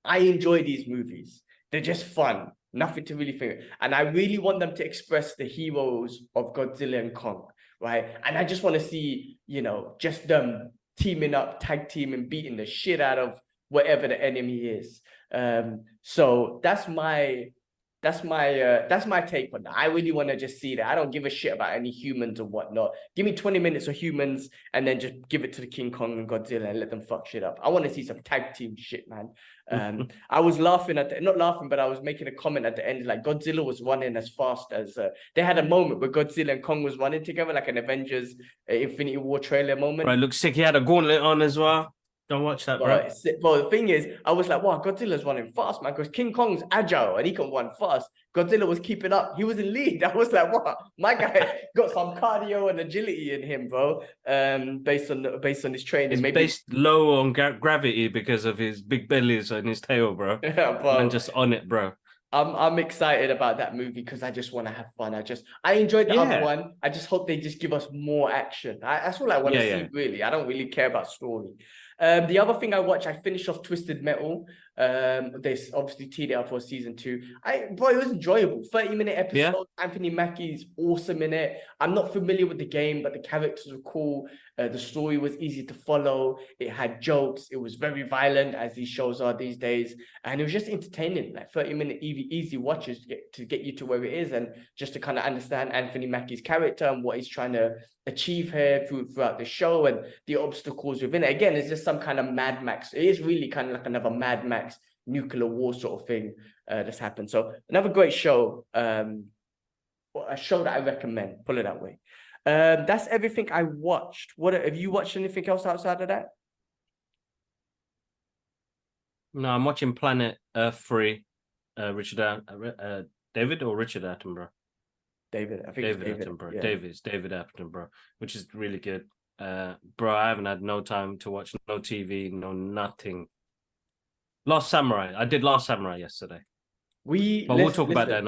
I enjoy these movies. They're just fun. Nothing to really think. And I really want them to express the heroes of Godzilla and Kong, right? And I just want to see, just them teaming up, tag teaming, beating the shit out of whatever the enemy is. So that's my take on that. I really want to just see that. I don't give a shit about any humans or whatnot. Give me 20 minutes of humans and then just give it to the King Kong and Godzilla and let them fuck shit up. I want to see some tag team shit, man. I was laughing not laughing, but I was making a comment at the end, like Godzilla was running as fast as they had a moment where Godzilla and Kong was running together, like an Avengers Infinity War trailer moment. Right, looks sick. He had a gauntlet on as well. Don't watch that, bro. Well, the thing is, I was like, wow, Godzilla's running fast, man, because King Kong's agile and he can run fast. Godzilla was keeping up. He was in lead. I was like, wow, my guy got some cardio and agility in him, bro. Based on his training. He's based low on gravity because of his big bellies and his tail, bro. Yeah, bro. And just on it, bro. I'm excited about that movie because I just want to have fun. I enjoyed the other one. I just hope they just give us more action. That's all I want to see, really. I don't really care about story. The other thing I watched, I finished off Twisted Metal. They obviously teed it up for season 2. It was enjoyable. 30-minute episode. Yeah. Anthony Mackie's awesome in it. I'm not familiar with the game, but the characters were cool. The story was easy to follow. It had jokes. It was very violent, as these shows are these days, and it was just entertaining. Like 30-minute easy watches to get you to where it is, and just to kind of understand Anthony Mackie's character and what he's trying to achieve here throughout the show, and the obstacles within it. Again, it's just some kind of Mad Max. It is really kind of like another Mad Max nuclear war sort of thing that's happened. So another great show, a show that I recommend, put it that way. That's everything I watched. What have you watched? Anything else outside of that? No, I'm watching Planet Earth 3. David or Richard Attenborough? David, I think David it's David Attenborough. yeah. David Attenborough, which is really good. Bro, I haven't had no time to watch no TV, no nothing. Last Samurai. I did Last Samurai yesterday. We'll talk about that.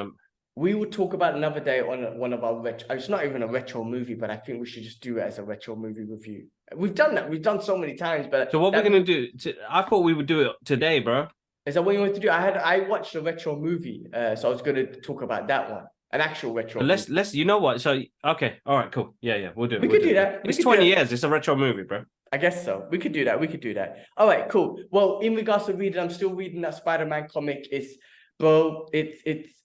We will talk about another day on one of our retro. It's not even a retro movie, but I think we should just do it as a retro movie review. We've done that. We've done so many times, but so what we're gonna do? I thought we would do it today, bro. Is that what you want to do? I watched a retro movie, so I was going to talk about that one, an actual retro. But let's. You know what? So okay, all right, cool. Yeah, we'll do it. We could do that. It's 20 years. It's a retro movie, bro. I guess so. We could do that. All right, cool. Well, in regards to reading, I'm still reading that Spider-Man comic. It's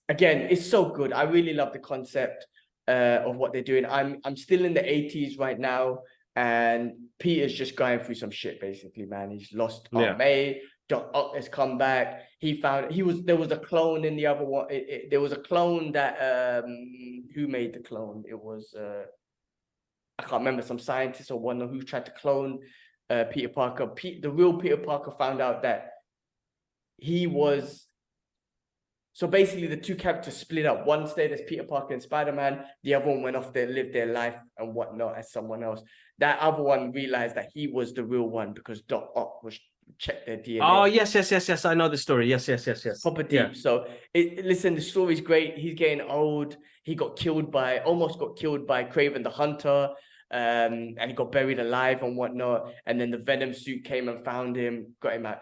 again, it's so good. I really love the concept of what they're doing. I'm still in the 80s right now, and Peter's just going through some shit, basically, man. He's lost Aunt May. Doc Ock has come back. There was a clone in the other one. There was a clone that who made the clone? It was I can't remember, some scientist or one who tried to clone Peter Parker. The real Peter Parker found out that he was. So basically, the two characters split up. One stayed as Peter Parker and Spider-Man. The other one went off there, lived their life and whatnot as someone else. That other one realized that he was the real one because Doc Ock was checked their DNA. Oh, yes. I know the story. Yes. Proper deep. Yeah. So listen, the story's great. He's getting old. He almost got killed by Kraven the Hunter. And he got buried alive and whatnot. And then the Venom suit came and found him, got him out.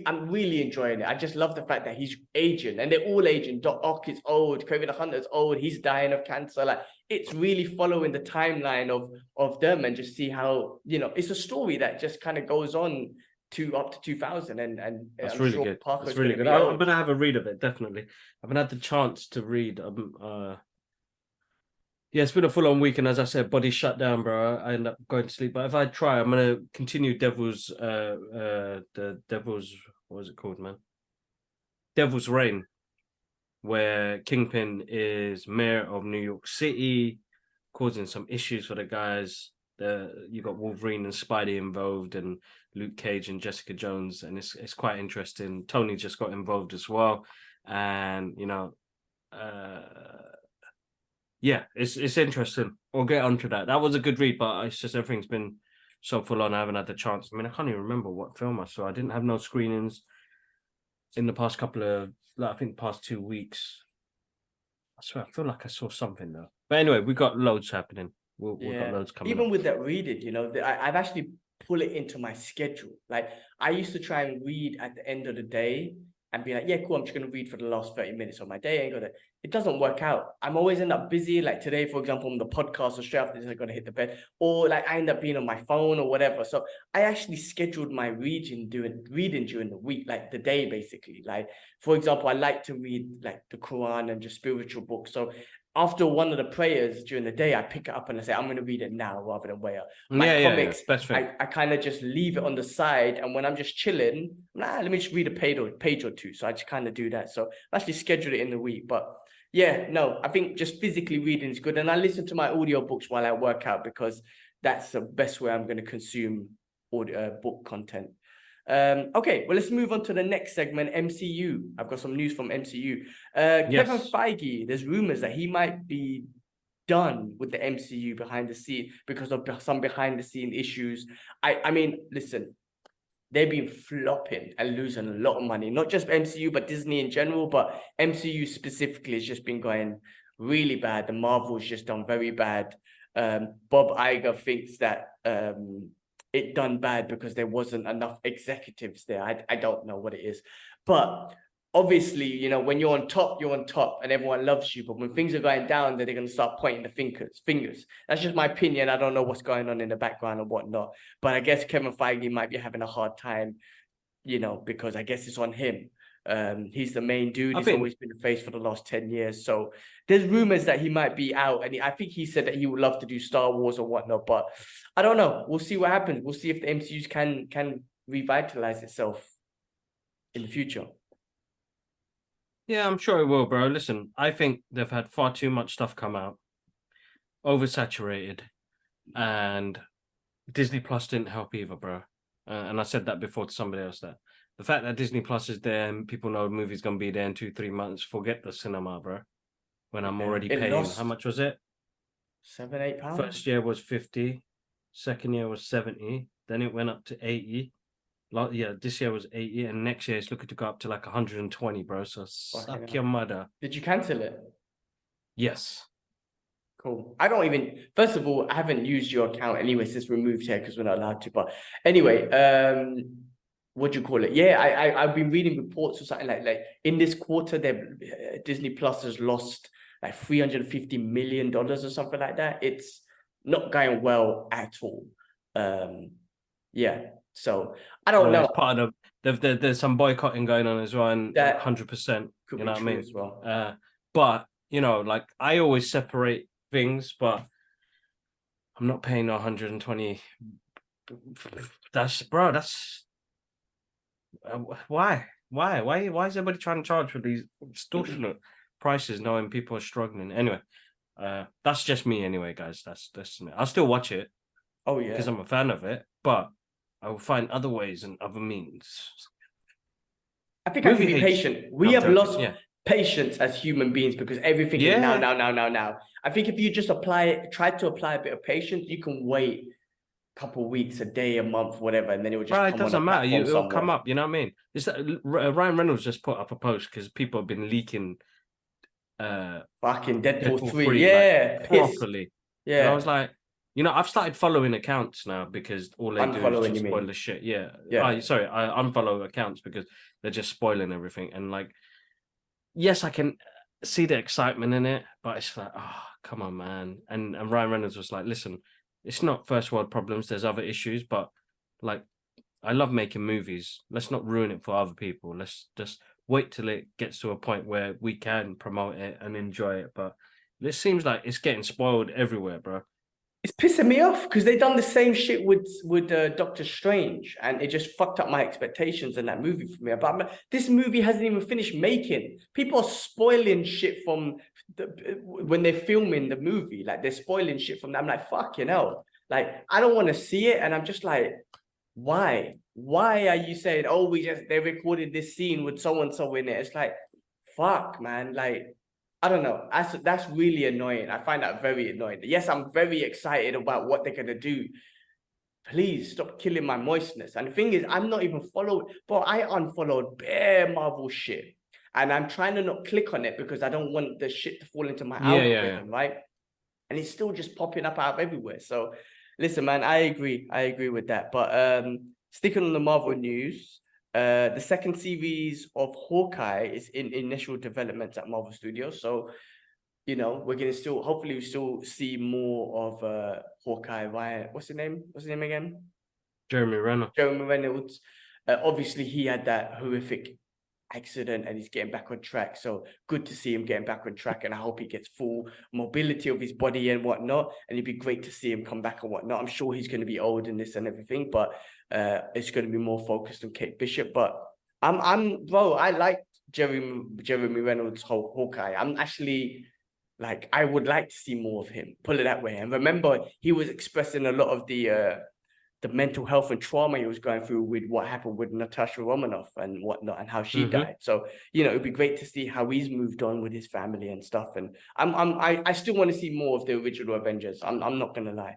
I'm really enjoying it. I just love the fact that he's aging, and they're all aging. Doc Ock is old. Kraven the Hunter is old. He's dying of cancer. Like, it's really following the timeline of them, and just see how, it's a story that just kind of goes on up to 2000. And that's I'm really sure good. Parker's that's really good. I'm gonna have a read of it, definitely. I haven't had the chance to read. Yeah, it's been a full-on week, and as I said, body shut down, bro. I end up going to sleep. But if I try, I'm gonna continue Devil's what was it called, man? Devil's Reign, where Kingpin is mayor of New York City, causing some issues for the guys. You got Wolverine and Spidey involved, and Luke Cage and Jessica Jones, and it's quite interesting. Tony just got involved as well, and yeah, it's interesting. We'll get onto that. That was a good read, but it's just everything's been so full on. I haven't had the chance. I mean, I can't even remember what film I saw. I didn't have no screenings in the past I think past 2 weeks. I swear, I feel like I saw something though. But anyway, we got loads happening. We've got loads coming. Even with that reading, I've actually pulled it into my schedule. Like, I used to try and read at the end of the day and be like, yeah, cool, I'm just going to read for the last 30 minutes of my day. It doesn't work out. I'm always end up busy. Like today, for example, on the podcast, or straight after this, I'm going to hit the bed. Or like I end up being on my phone or whatever. So I actually scheduled my reading during the week, like the day, basically. Like, for example, I like to read like the Quran and just spiritual books. So after one of the prayers during the day, I pick it up and I say, I'm going to read it now rather than wait. My comics, I kind of just leave it on the side. And when I'm just chilling, let me just read a page or two. So I just kind of do that. So I actually schedule it in the week. But yeah, no, I think just physically reading is good. And I listen to my audiobooks while I work out, because that's the best way I'm going to consume book content. Okay, well, let's move on to the next segment, MCU. I've got some news from MCU. Kevin Feige, there's rumors that he might be done with the MCU behind the scene because of some behind the scene issues. I mean, listen, they've been flopping and losing a lot of money, not just MCU, but Disney in general, but MCU specifically has just been going really bad. The Marvel's just done very bad. Bob Iger thinks that it done bad because there wasn't enough executives there. I don't know what it is, but obviously, you know, when you're on top and everyone loves you. But when things are going down, then they're going to start pointing the fingers. That's just my opinion. I don't know what's going on in the background and whatnot. But I guess Kevin Feige might be having a hard time, you know, because I guess it's on him. He's the main dude. He's always been the face for the last 10 years. So there's rumors that he might be out. And I think he said that he would love to do Star Wars or whatnot. But I don't know. We'll see what happens. We'll see if the MCU can revitalize itself in the future. Yeah, I'm sure it will, bro. Listen, I think they've had far too much stuff come out, oversaturated, and Disney Plus didn't help either, bro. And I said that before to somebody else, that the fact that Disney Plus is there and people know the movie's gonna be there in 2-3 months, forget the cinema, bro. When I'm already paying, how much was it? £7-8. First year was 50, second year was 70, then it went up to 80. Yeah, this year was 80, and next year it's looking to go up to like 120, bro. So suck your mother. Did you cancel it? Yes. Cool. I don't even, first of all, I haven't used your account anyway since we moved here because we're not allowed to. But anyway, what do you call it? Yeah, I've been reading reports or something like in this quarter, Disney Plus has lost like $350 million or something like that. It's not going well at all. Yeah. So I don't know. It's part of there's some boycotting going on as well, and that 100%. You know what I mean? As well. But you know, like I always separate things, but I'm not paying 120. That's why is everybody trying to charge for these extortionate prices, knowing people are struggling? Anyway, that's just me. Anyway, guys, that's me. I'll still watch it. Oh yeah, because I'm a fan of it, but I will find other ways and other means. I think I can be patient. We have lost patience as human beings because everything is now. I think if you just try to apply a bit of patience, you can wait a couple of weeks, a day, a month, whatever, and then it will just come it doesn't matter. It'll come up. You know what I mean? It's Ryan Reynolds just put up a post because people have been leaking fucking Deadpool 3, like, properly. Yeah. And I was like, you know, I've started following accounts now because all they do is just spoil the shit. Yeah. I unfollow accounts because they're just spoiling everything. And like, yes, I can see the excitement in it, but it's like, oh, come on, man. And Ryan Reynolds was like, listen, it's not first world problems. There's other issues, but like, I love making movies. Let's not ruin it for other people. Let's just wait till it gets to a point where we can promote it and enjoy it. But it seems like it's getting spoiled everywhere, bro. It's pissing me off because they done the same shit with Doctor Strange, and it just fucked up my expectations in that movie for me. But this movie hasn't even finished making. People are spoiling shit from when they're filming the movie. Like they're spoiling shit from that. I'm like, fuck, you know, like I don't want to see it, and I'm just like, why? Why are you saying, oh, they recorded this scene with so and so in it? It's like, fuck, man, like. I don't know. That's really annoying. I find that very annoying. Yes, I'm very excited about what they're gonna do. Please stop killing my moistness. And the thing is, I'm not even followed, but I unfollowed bare Marvel shit. And I'm trying to not click on it because I don't want the shit to fall into my algorithm, right? And it's still just popping up out of everywhere. So listen, man, I agree with that. But sticking on the Marvel news. The second series of Hawkeye is in initial development at Marvel Studios. So, you know, we're going to hopefully we still see more of Hawkeye. What's his name? What's his name again? Jeremy Reynolds. Obviously, he had that horrific accident and he's getting back on track. So good to see him getting back on track. And I hope he gets full mobility of his body and whatnot. And it'd be great to see him come back and whatnot. I'm sure he's going to be old in this and everything, but it's going to be more focused on Kate Bishop. But bro, I like Jeremy Reynolds' whole Hawkeye. I'm actually like, I would like to see more of him, put it that way. And remember, he was expressing a lot of the mental health and trauma he was going through with what happened with Natasha Romanoff and whatnot, and how she died. So, you know, it'd be great to see how he's moved on with his family and stuff. And I still want to see more of the original Avengers. I'm not gonna lie.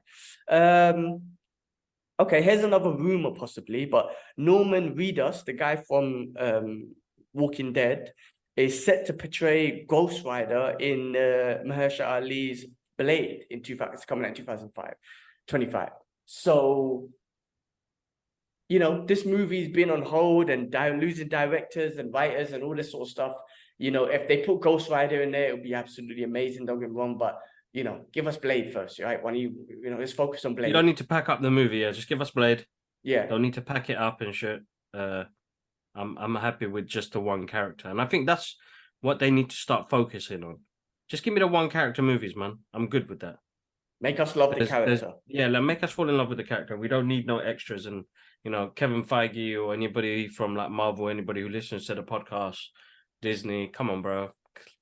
Okay, here's another rumor possibly, but Norman Reedus, the guy from Walking Dead, is set to portray Ghost Rider in Mahershala Ali's Blade in 2000. It's coming out in 2025. So this movie's been on hold and losing directors and writers and all this sort of stuff. If they put Ghost Rider in there, it'll be absolutely amazing. Don't get me wrong, but give us Blade first, right? When let's focus on Blade. You don't need to pack up the movie. Yeah, just give us Blade. Yeah, don't need to pack it up and shit. I'm happy with just the one character, and I think that's what they need to start focusing on. Just give me the one character movies, man. I'm good with that. Make us love the character. Make us fall in love with the character. We don't need no extras. And Kevin Feige or anybody from like Marvel, anybody who listens to the podcast, Disney, come on, bro.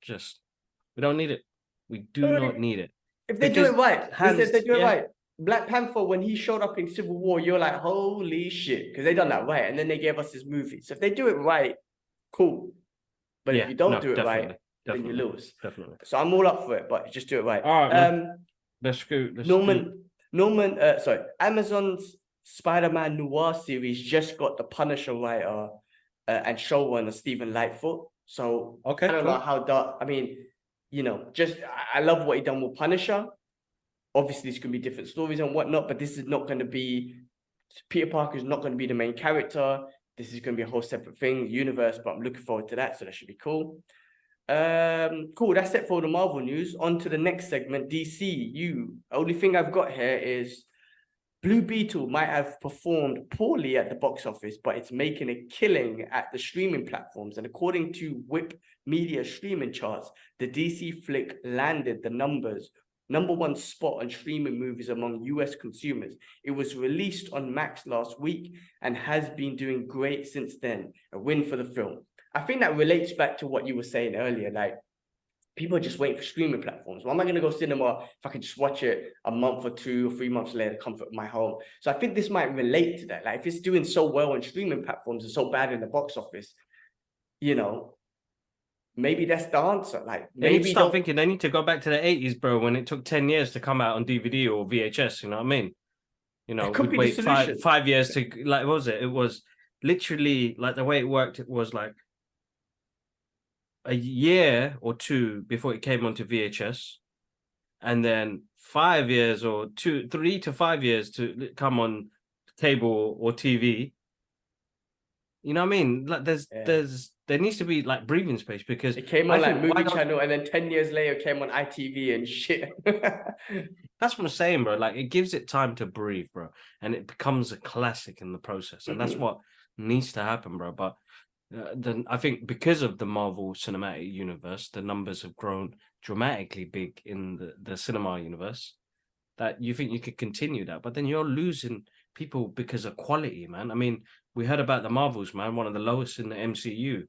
We don't need it. We do not need it. If they do it right, if they do it right. Black Panther, when he showed up in Civil War, you're like, holy shit, because they done that right, and then they gave us this movie. So if they do it right, cool. But if you don't do it right, then you lose. Definitely. So I'm all up for it, but just do it right. All right, let's go. Amazon's Spider-Man Noir series just got the Punisher writer and showrunner Stephen Lightfoot. So I don't know how dark. I mean, I love what he done with Punisher. Obviously, it's going to be different stories and whatnot, but this is not going to be, Peter Parker is not going to be the main character. This is going to be a whole separate thing, universe, but I'm looking forward to that, so that should be cool. Cool, that's it for the Marvel news. On to the next segment, DCU. Only thing I've got here is Blue Beetle might have performed poorly at the box office, but it's making a killing at the streaming platforms. And according to Whip Media streaming charts, the DC flick landed the number one spot on streaming movies among US consumers. It was released on Max last week and has been doing great since then. A win for the film. I think that relates back to what you were saying earlier. Like, people are just waiting for streaming platforms. Why am I going to go cinema if I can just watch it a month or 2 or 3 months later, comfort of my home? So I think this might relate to that. Like, if it's doing so well on streaming platforms and so bad in the box office, maybe that's the answer. Like, they need to start thinking they need to go back to the 80s, bro, when it took 10 years to come out on DVD or VHS. You know what I mean? We'd wait 5 years to, like, what was it? It was literally, like, the way it worked, it was like a year or 2 before it came onto VHS, and then 5 years or 3 to 5 years to come on cable or TV. You know what I mean? Like, there needs to be like breathing space, because it came on like Movie Channel, and then 10 years later it came on ITV and shit. That's what I'm saying, bro. Like, it gives it time to breathe, bro, and it becomes a classic in the process, and that's what needs to happen, bro. But then I think because of the Marvel Cinematic Universe, the numbers have grown dramatically big in the cinema universe, that you think you could continue that, but then you're losing people because of quality, man. I mean, we heard about the Marvels, man, one of the lowest in the MCU.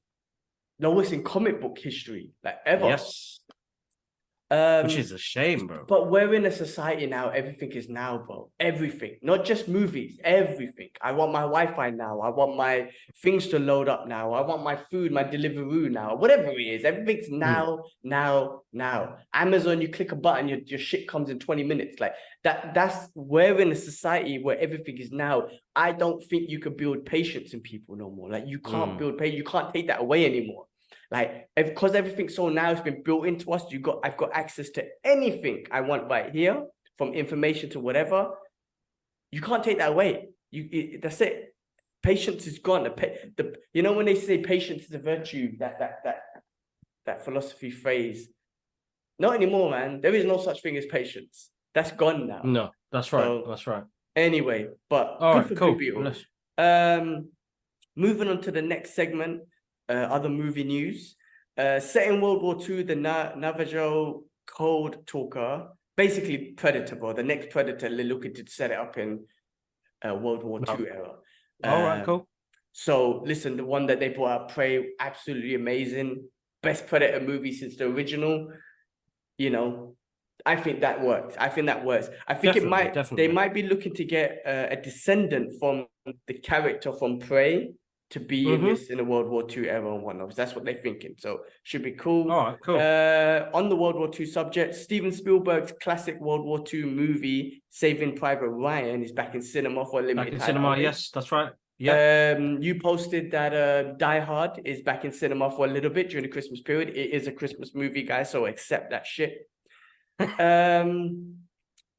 Lowest in comic book history, like ever. Yes. Which is a shame, bro. But we're in a society now, everything is now, bro. Everything. Not just movies, everything. I want my Wi-Fi now. I want my things to load up now. I want my food, my Deliveroo now. Whatever it is, everything's now. Amazon, you click a button, your shit comes in 20 minutes. Like, we're in a society where everything is now. I don't think you could build patience in people no more. Like, you can't build patience. You can't take that away anymore. Like, because everything's so now, it's been built into us. I've got access to anything I want right here, from information to whatever. You can't take that away. That's it. Patience is gone. When they say patience is a virtue, that philosophy phrase, not anymore, man. There is no such thing as patience. That's gone now. No, that's right. So, that's right. Anyway, but all right, cool. Moving on to the next segment. Other movie news. Set in World War II, the Navajo Code Talker, basically Predator, bro. The next Predator, they're looking to set it up in World War II era. All right, cool. So listen, the one that they brought out, Prey, absolutely amazing. Best Predator movie since the original. I think that works. I think definitely. They might be looking to get a descendant from the character from Prey to be in a World War II era and whatnot. That's what they're thinking. So should be cool. All right, cool. On the World War II subject, Steven Spielberg's classic World War II movie, Saving Private Ryan, is back in cinema for a limited time. Yes, that's right. Yeah. You posted that Die Hard is back in cinema for a little bit during the Christmas period. It is a Christmas movie, guys, so accept that shit.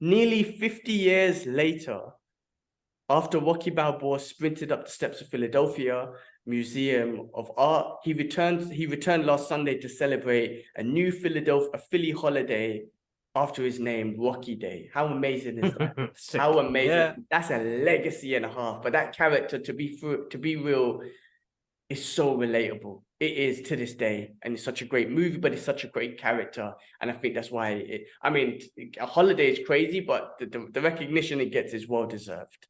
Nearly 50 years later, After Rocky Balboa sprinted up the steps of Philadelphia Museum of Art, he returned last Sunday to celebrate a new Philly holiday after his name, Rocky Day. How amazing is that? How amazing. Yeah. That's a legacy and a half. But that character, to be real, is so relatable. It is to this day, and it's such a great movie, but it's such a great character, and I think that's why a holiday is crazy, but the recognition it gets is well deserved.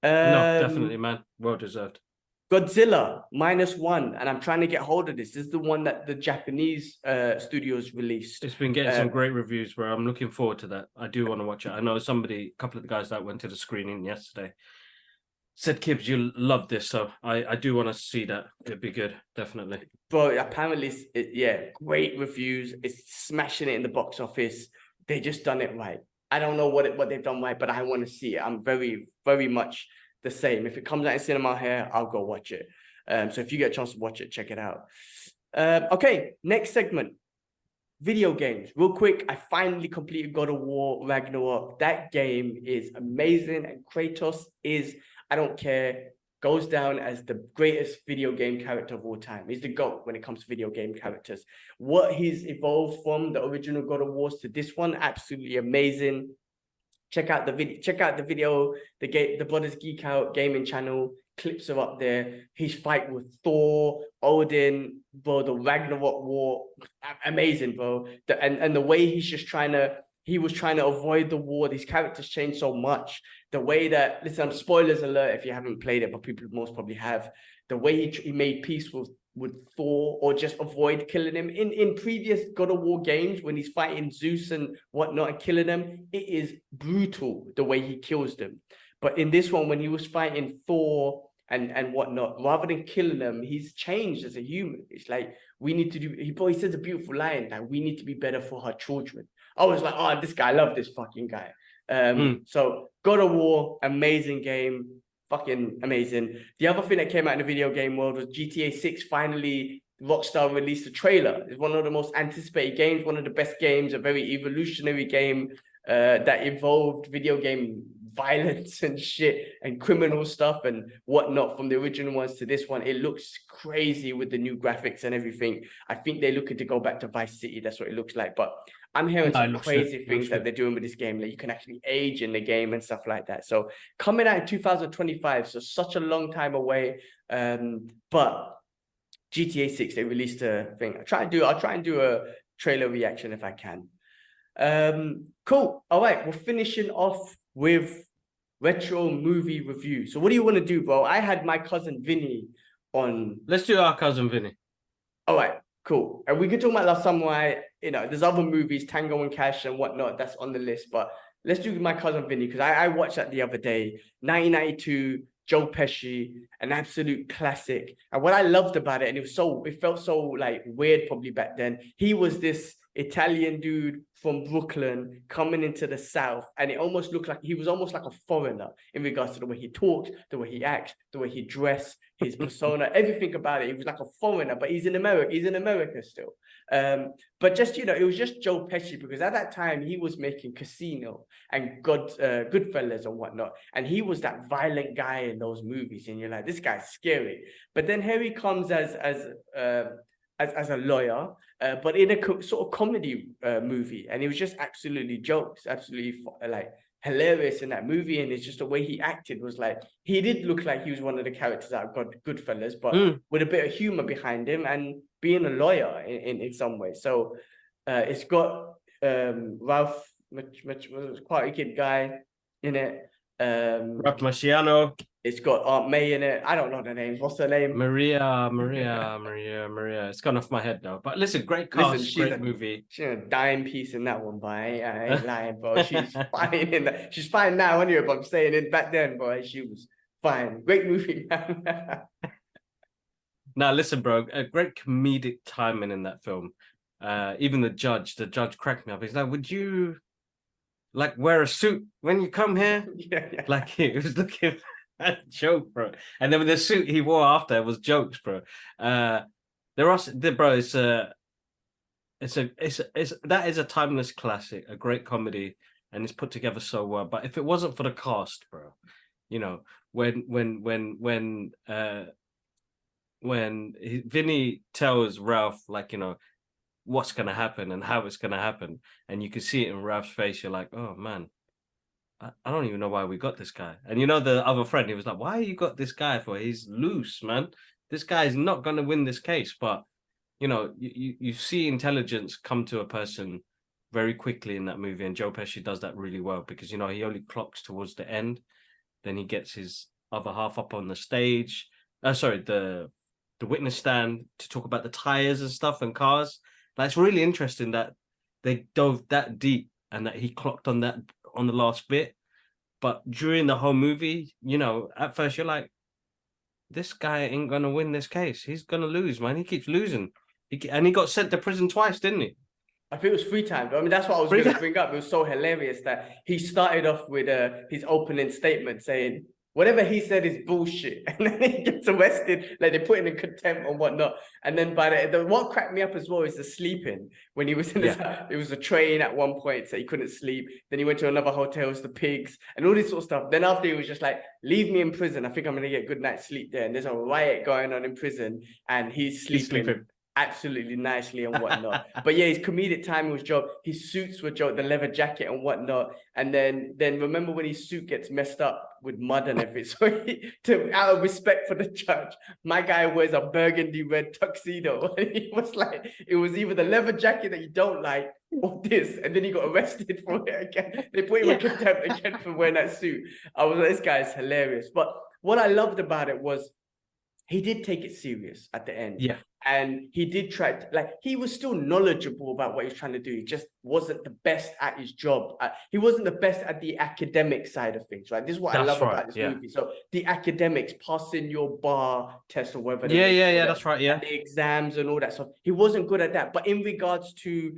No, definitely, man, well deserved. Godzilla -1, and I'm trying to get hold of this. This is the one that the Japanese studios released. It's been getting some great reviews, bro. I'm looking forward to that. I do want to watch it. I know a couple of the guys that went to the screening yesterday said, Kibs, you love this, so I do want to see that. It'd be good, definitely. But apparently, great reviews. It's smashing it in the box office. They just done it right. I don't know what they've done right, but I want to see it. I'm very, very much the same. If it comes out in cinema here, I'll go watch it. So if you get a chance to watch it, check it out. Okay, next segment. Video games. Real quick, I finally completed God of War Ragnarok. That game is amazing, and Kratos is, I don't care, goes down as the greatest video game character of all time. He's the GOAT when it comes to video game characters. What he's evolved from the original God of Wars to this one, absolutely amazing. Check out the video, the Brothers Geekout gaming channel. Clips are up there. His fight with Thor, Odin, bro, the Ragnarok war, amazing, bro. And the way he was trying to avoid the war. These characters changed so much. The way that, listen, spoilers alert if you haven't played it, but people most probably have. The way he made peace with Thor, or just avoid killing him in previous God of War games when he's fighting Zeus and whatnot and killing them, it is brutal the way he kills them. But in this one, when he was fighting Thor and whatnot, rather than killing them, he's changed as a human. It's like, we need to do, he says a beautiful line, that we need to be better for her children. I was like, oh, this guy, I love this fucking guy. So God of War, amazing game. Fucking amazing. The other thing that came out in the video game world was GTA 6. Finally, Rockstar released a trailer. It's one of the most anticipated games, one of the best games, a very evolutionary game that involved video game violence and shit and criminal stuff and whatnot from the original ones to this one. It looks crazy with the new graphics and everything. I think they're looking to go back to Vice City. That's what it looks like. But I'm hearing some crazy things that they're doing with this game. Like you can actually age in the game and stuff like that. So coming out in 2025, so such a long time away. But GTA 6, they released a thing. I'll try and do a trailer reaction if I can. Cool. All right, we're finishing off with retro movie review. So what do you want to do, bro? I had my cousin Vinny on. Let's do our cousin Vinny. All right, cool. And we could talk about Last Samurai. You know, there's other movies, Tango and Cash and whatnot, that's on the list. But let's do my cousin Vinny, because I watched that the other day. 1992, Joe Pesci, an absolute classic. And what I loved about it, and it felt so like weird probably back then. He was this Italian dude from Brooklyn coming into the South, and it almost looked like he was almost like a foreigner in regards to the way he talked, the way he acts, the way he dressed, his persona, everything about it. He was like a foreigner, but he's in America. He's in America still. But just, you know, it was just Joe Pesci, because at that time he was making Casino and Goodfellas and whatnot, and he was that violent guy in those movies, and you're like, this guy's scary. But then here he comes as a lawyer, but in a sort of comedy movie, and it was just absolutely jokes, absolutely like hilarious in that movie. And it's just the way he acted was like, he did look like he was one of the characters out of Goodfellas, but with a bit of humor behind him and being a lawyer in some way. So it's got Ralph, quite a good guy in it. Ralph Macchiano. It's got Aunt May in it. I don't know the names. What's her name? Maria. It's gone off my head now. But listen, great cast, great movie. She's a dime piece in that one, boy. I ain't lying, bro. She's fine in that. She's fine now anyway, but I'm saying it back then, boy, she was fine. Great movie, man. Now, listen, bro, a great comedic timing in that film. Even the judge cracked me up. He's like, would you like wear a suit when you come here? Yeah. Like he was looking at joke, bro. And then with the suit he wore after was jokes, bro. That is a timeless classic, a great comedy, and it's put together so well. But if it wasn't for the cast, bro, you know, when Vinny tells Ralph, like, you know, what's going to happen and how it's going to happen, and you can see it in Ralph's face, you're like, oh man, I don't even know why we got this guy. And you know, the other friend, he was like, why you got this guy for? He's loose, man. This guy is not going to win this case. But you know, you see intelligence come to a person very quickly in that movie, and Joe Pesci does that really well, because you know, he only clocks towards the end, then he gets his other half up on the stage. Sorry, the witness stand, to talk about the tires and stuff and cars. Like, it's really interesting that they dove that deep and that he clocked on that on the last bit. But during the whole movie, you know, at first you're like, this guy ain't gonna win this case. He's gonna lose, man. He keeps losing. And he got sent to prison twice, didn't he? I think it was 3 times. I mean, that's what I was going to bring up. It was so hilarious that he started off with his opening statement saying, whatever he said is bullshit. And then he gets arrested, like they put him in contempt and whatnot. And then by the what cracked me up as well is the sleeping. When he was in his, it was a train at one point, so he couldn't sleep. Then he went to another hotel, it was the pigs and all this sort of stuff. Then after he was just like, leave me in prison. I think I'm going to get a good night's sleep there. And there's a riot going on in prison and he's sleeping absolutely nicely and whatnot. But yeah, his comedic timing was joke. His suits were joke, the leather jacket and whatnot. And then remember when his suit gets messed up with mud and everything. So out of respect for the judge, my guy wears a burgundy red tuxedo. And he was like, it was either the leather jacket that you don't like or this. And then he got arrested for it again. They put him in contempt again for wearing that suit. I was like, this guy is hilarious. But what I loved about it was he did take it serious at the end. Yeah. And he did try to, like, he was still knowledgeable about what he was trying to do. He just wasn't the best at his job. He wasn't the best at the academic side of things, right? This is what I love about this movie. So the academics, passing your bar test or whatever. That's right. Yeah. The exams and all that stuff. He wasn't good at that. But in regards to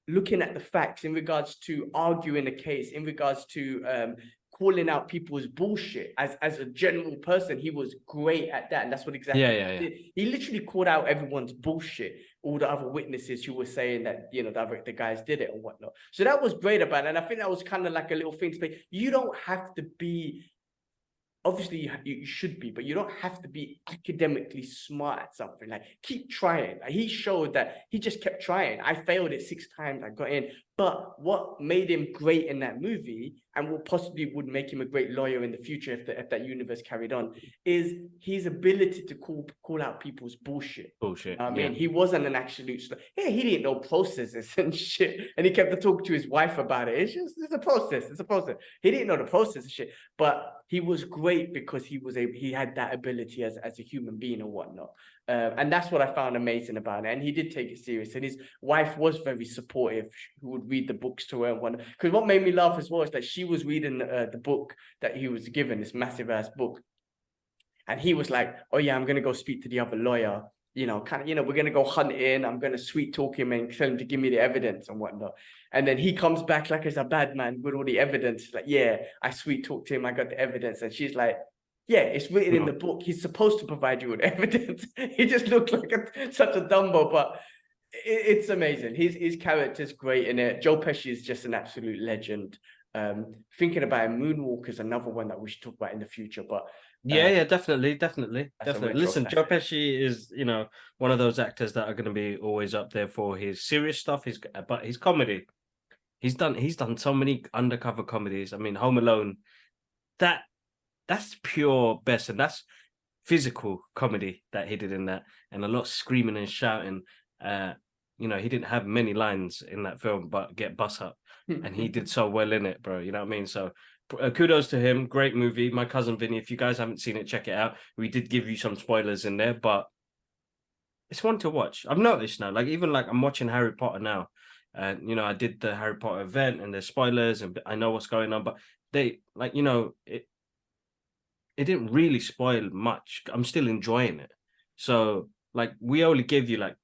looking at the facts, in regards to arguing a case, in regards to calling out people's bullshit as a general person, he was great at that. And that's what exactly he did. He literally called out everyone's bullshit, all the other witnesses who were saying that, you know, the guys did it and whatnot. So that was great about it. And I think that was kind of like a little thing to say. You don't have to be, obviously you should be, but you don't have to be academically smart at something. Like, keep trying. Like, he showed that he just kept trying. I failed it 6 times, I got in. But what made him great in that movie, and what possibly would make him a great lawyer in the future if that universe carried on, is his ability to call out people's bullshit. I mean, he wasn't an absolute. He didn't know processes and shit, and he kept talking to his wife about it. It's a process. It's a process. He didn't know the process and shit, but he was great because he had that ability as a human being and whatnot. And that's what I found amazing about it. And he did take it serious. And his wife was very supportive, who would read the books to her and whatnot. Because what made me laugh as well is that she was reading the book that he was given, this massive ass book. And he was like, oh yeah, I'm going to go speak to the other lawyer. You know, kind of, you know, we're going to go hunting. I'm going to sweet talk him and tell him to give me the evidence and whatnot. And then he comes back like as a bad man with all the evidence. Like, yeah, I sweet talked to him. I got the evidence. And she's like, yeah, it's written in the book. He's supposed to provide you with evidence. He just looked like such a Dumbo, but it's amazing. His character's great in it. Joe Pesci is just an absolute legend. Thinking about him, Moonwalker's another one that we should talk about in the future. But definitely. Listen, Joe Pesci is, you know, one of those actors that are going to be always up there for his serious stuff. But his comedy, he's done so many undercover comedies. I mean, Home Alone, that's pure best, and that's physical comedy that he did in that, and a lot of screaming and shouting. You know, he didn't have many lines in that film, but get bus up, and he did so well in it, bro. You know what I mean? So kudos to him. Great movie. My cousin Vinny, if you guys haven't seen it, check it out. We did give you some spoilers in there, but it's one to watch. I've noticed now, like, even like I'm watching Harry Potter now, and you know, I did the Harry Potter event and there's spoilers and I know what's going on, but they, like, you know, it didn't really spoil much. I'm still enjoying it. So like, we only give you like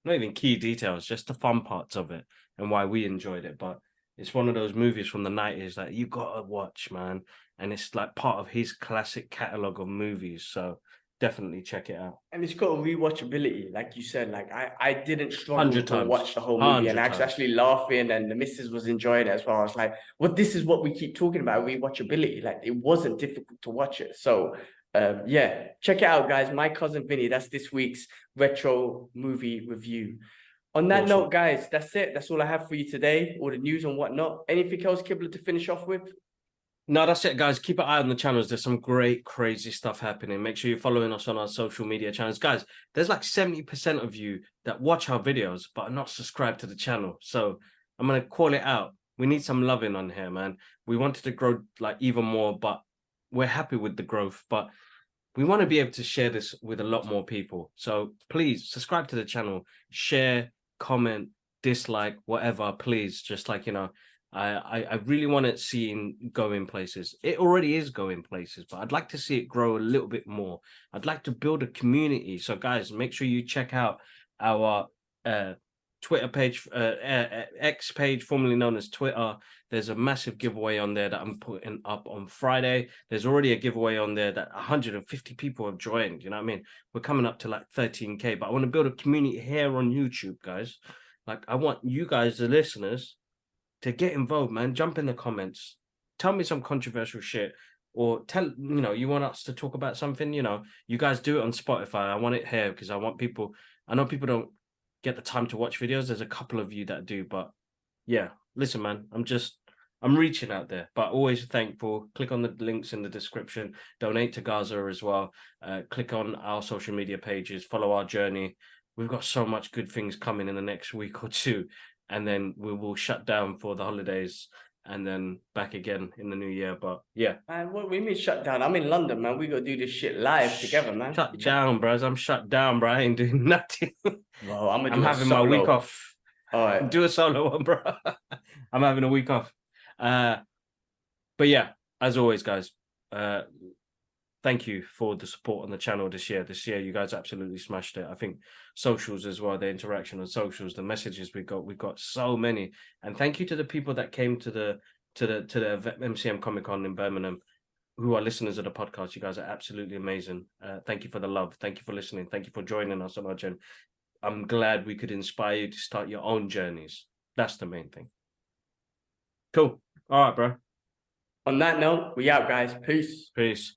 not even key details, just the fun parts of it and why we enjoyed it. But it's one of those movies from the 90s that you gotta watch, man. And it's like part of his classic catalog of movies. So definitely check it out. And it's got a rewatchability, like you said. Like I didn't struggle 100 to times. watch the whole movie, and 100 I was times. actually laughing, and the missus was enjoying it as well. I was like, well, this is what we keep talking about, rewatchability. Like it wasn't difficult to watch it. So yeah, check it out, guys. My cousin Vinny. That's this week's retro movie review. On that Awesome. note, guys, that's it. That's all I have for you today. All the news and whatnot. Anything else, Kibler, to finish off with? No, that's it, guys. Keep an eye on the channels. There's some great, crazy stuff happening. Make sure you're following us on our social media channels. Guys, there's like 70% of you that watch our videos but are not subscribed to the channel. So I'm going to call it out. We need some loving on here, man. We wanted to grow like even more, but we're happy with the growth. But we want to be able to share this with a lot more people. So please subscribe to the channel, share, comment, dislike, whatever, please. Just like, you know, I really want it seeing going places. It already is going places, but I'd like to see it grow a little bit more. I'd like to build a community. So guys, make sure you check out our Twitter page, X page, formerly known as Twitter. There's a massive giveaway on there that I'm putting up on Friday. There's already a giveaway on there that 150 people have joined. You know what I mean? We're coming up to like 13K, but I want to build a community here on YouTube, guys. Like I want you guys, the listeners, to get involved, man. Jump in the comments. Tell me some controversial shit. Or you want us to talk about something, you guys do it on Spotify. I want it here because I want people. I know people don't get the time to watch videos. There's a couple of you that do, but yeah, listen, man, I'm reaching out there, but always thankful. Click on the links in the description, donate to Gaza as well. Click on our social media pages, follow our journey. We've got so much good things coming in the next week or two. And then we will shut down for the holidays and then back again in the new year. But yeah. Man, what we mean shut down? I'm in London, man. We gotta do this shit live together, man. Shut down, bros. I'm shut down, bro. I ain't doing nothing. Bro, I'm gonna I'm do a having my week solo. off. All right. Do a solo one, bro. I'm having a week off. But yeah, as always, guys, thank you for the support on the channel this year. This year, you guys absolutely smashed it. I think socials as well, the interaction on socials, the messages we got so many. And thank you to the people that came to the MCM Comic Con in Birmingham, who are listeners of the podcast. You guys are absolutely amazing. Thank you for the love. Thank you for listening. Thank you for joining us on our journey. I'm glad we could inspire you to start your own journeys. That's the main thing. Cool. All right, bro. On that note, we out, guys. Peace. Peace.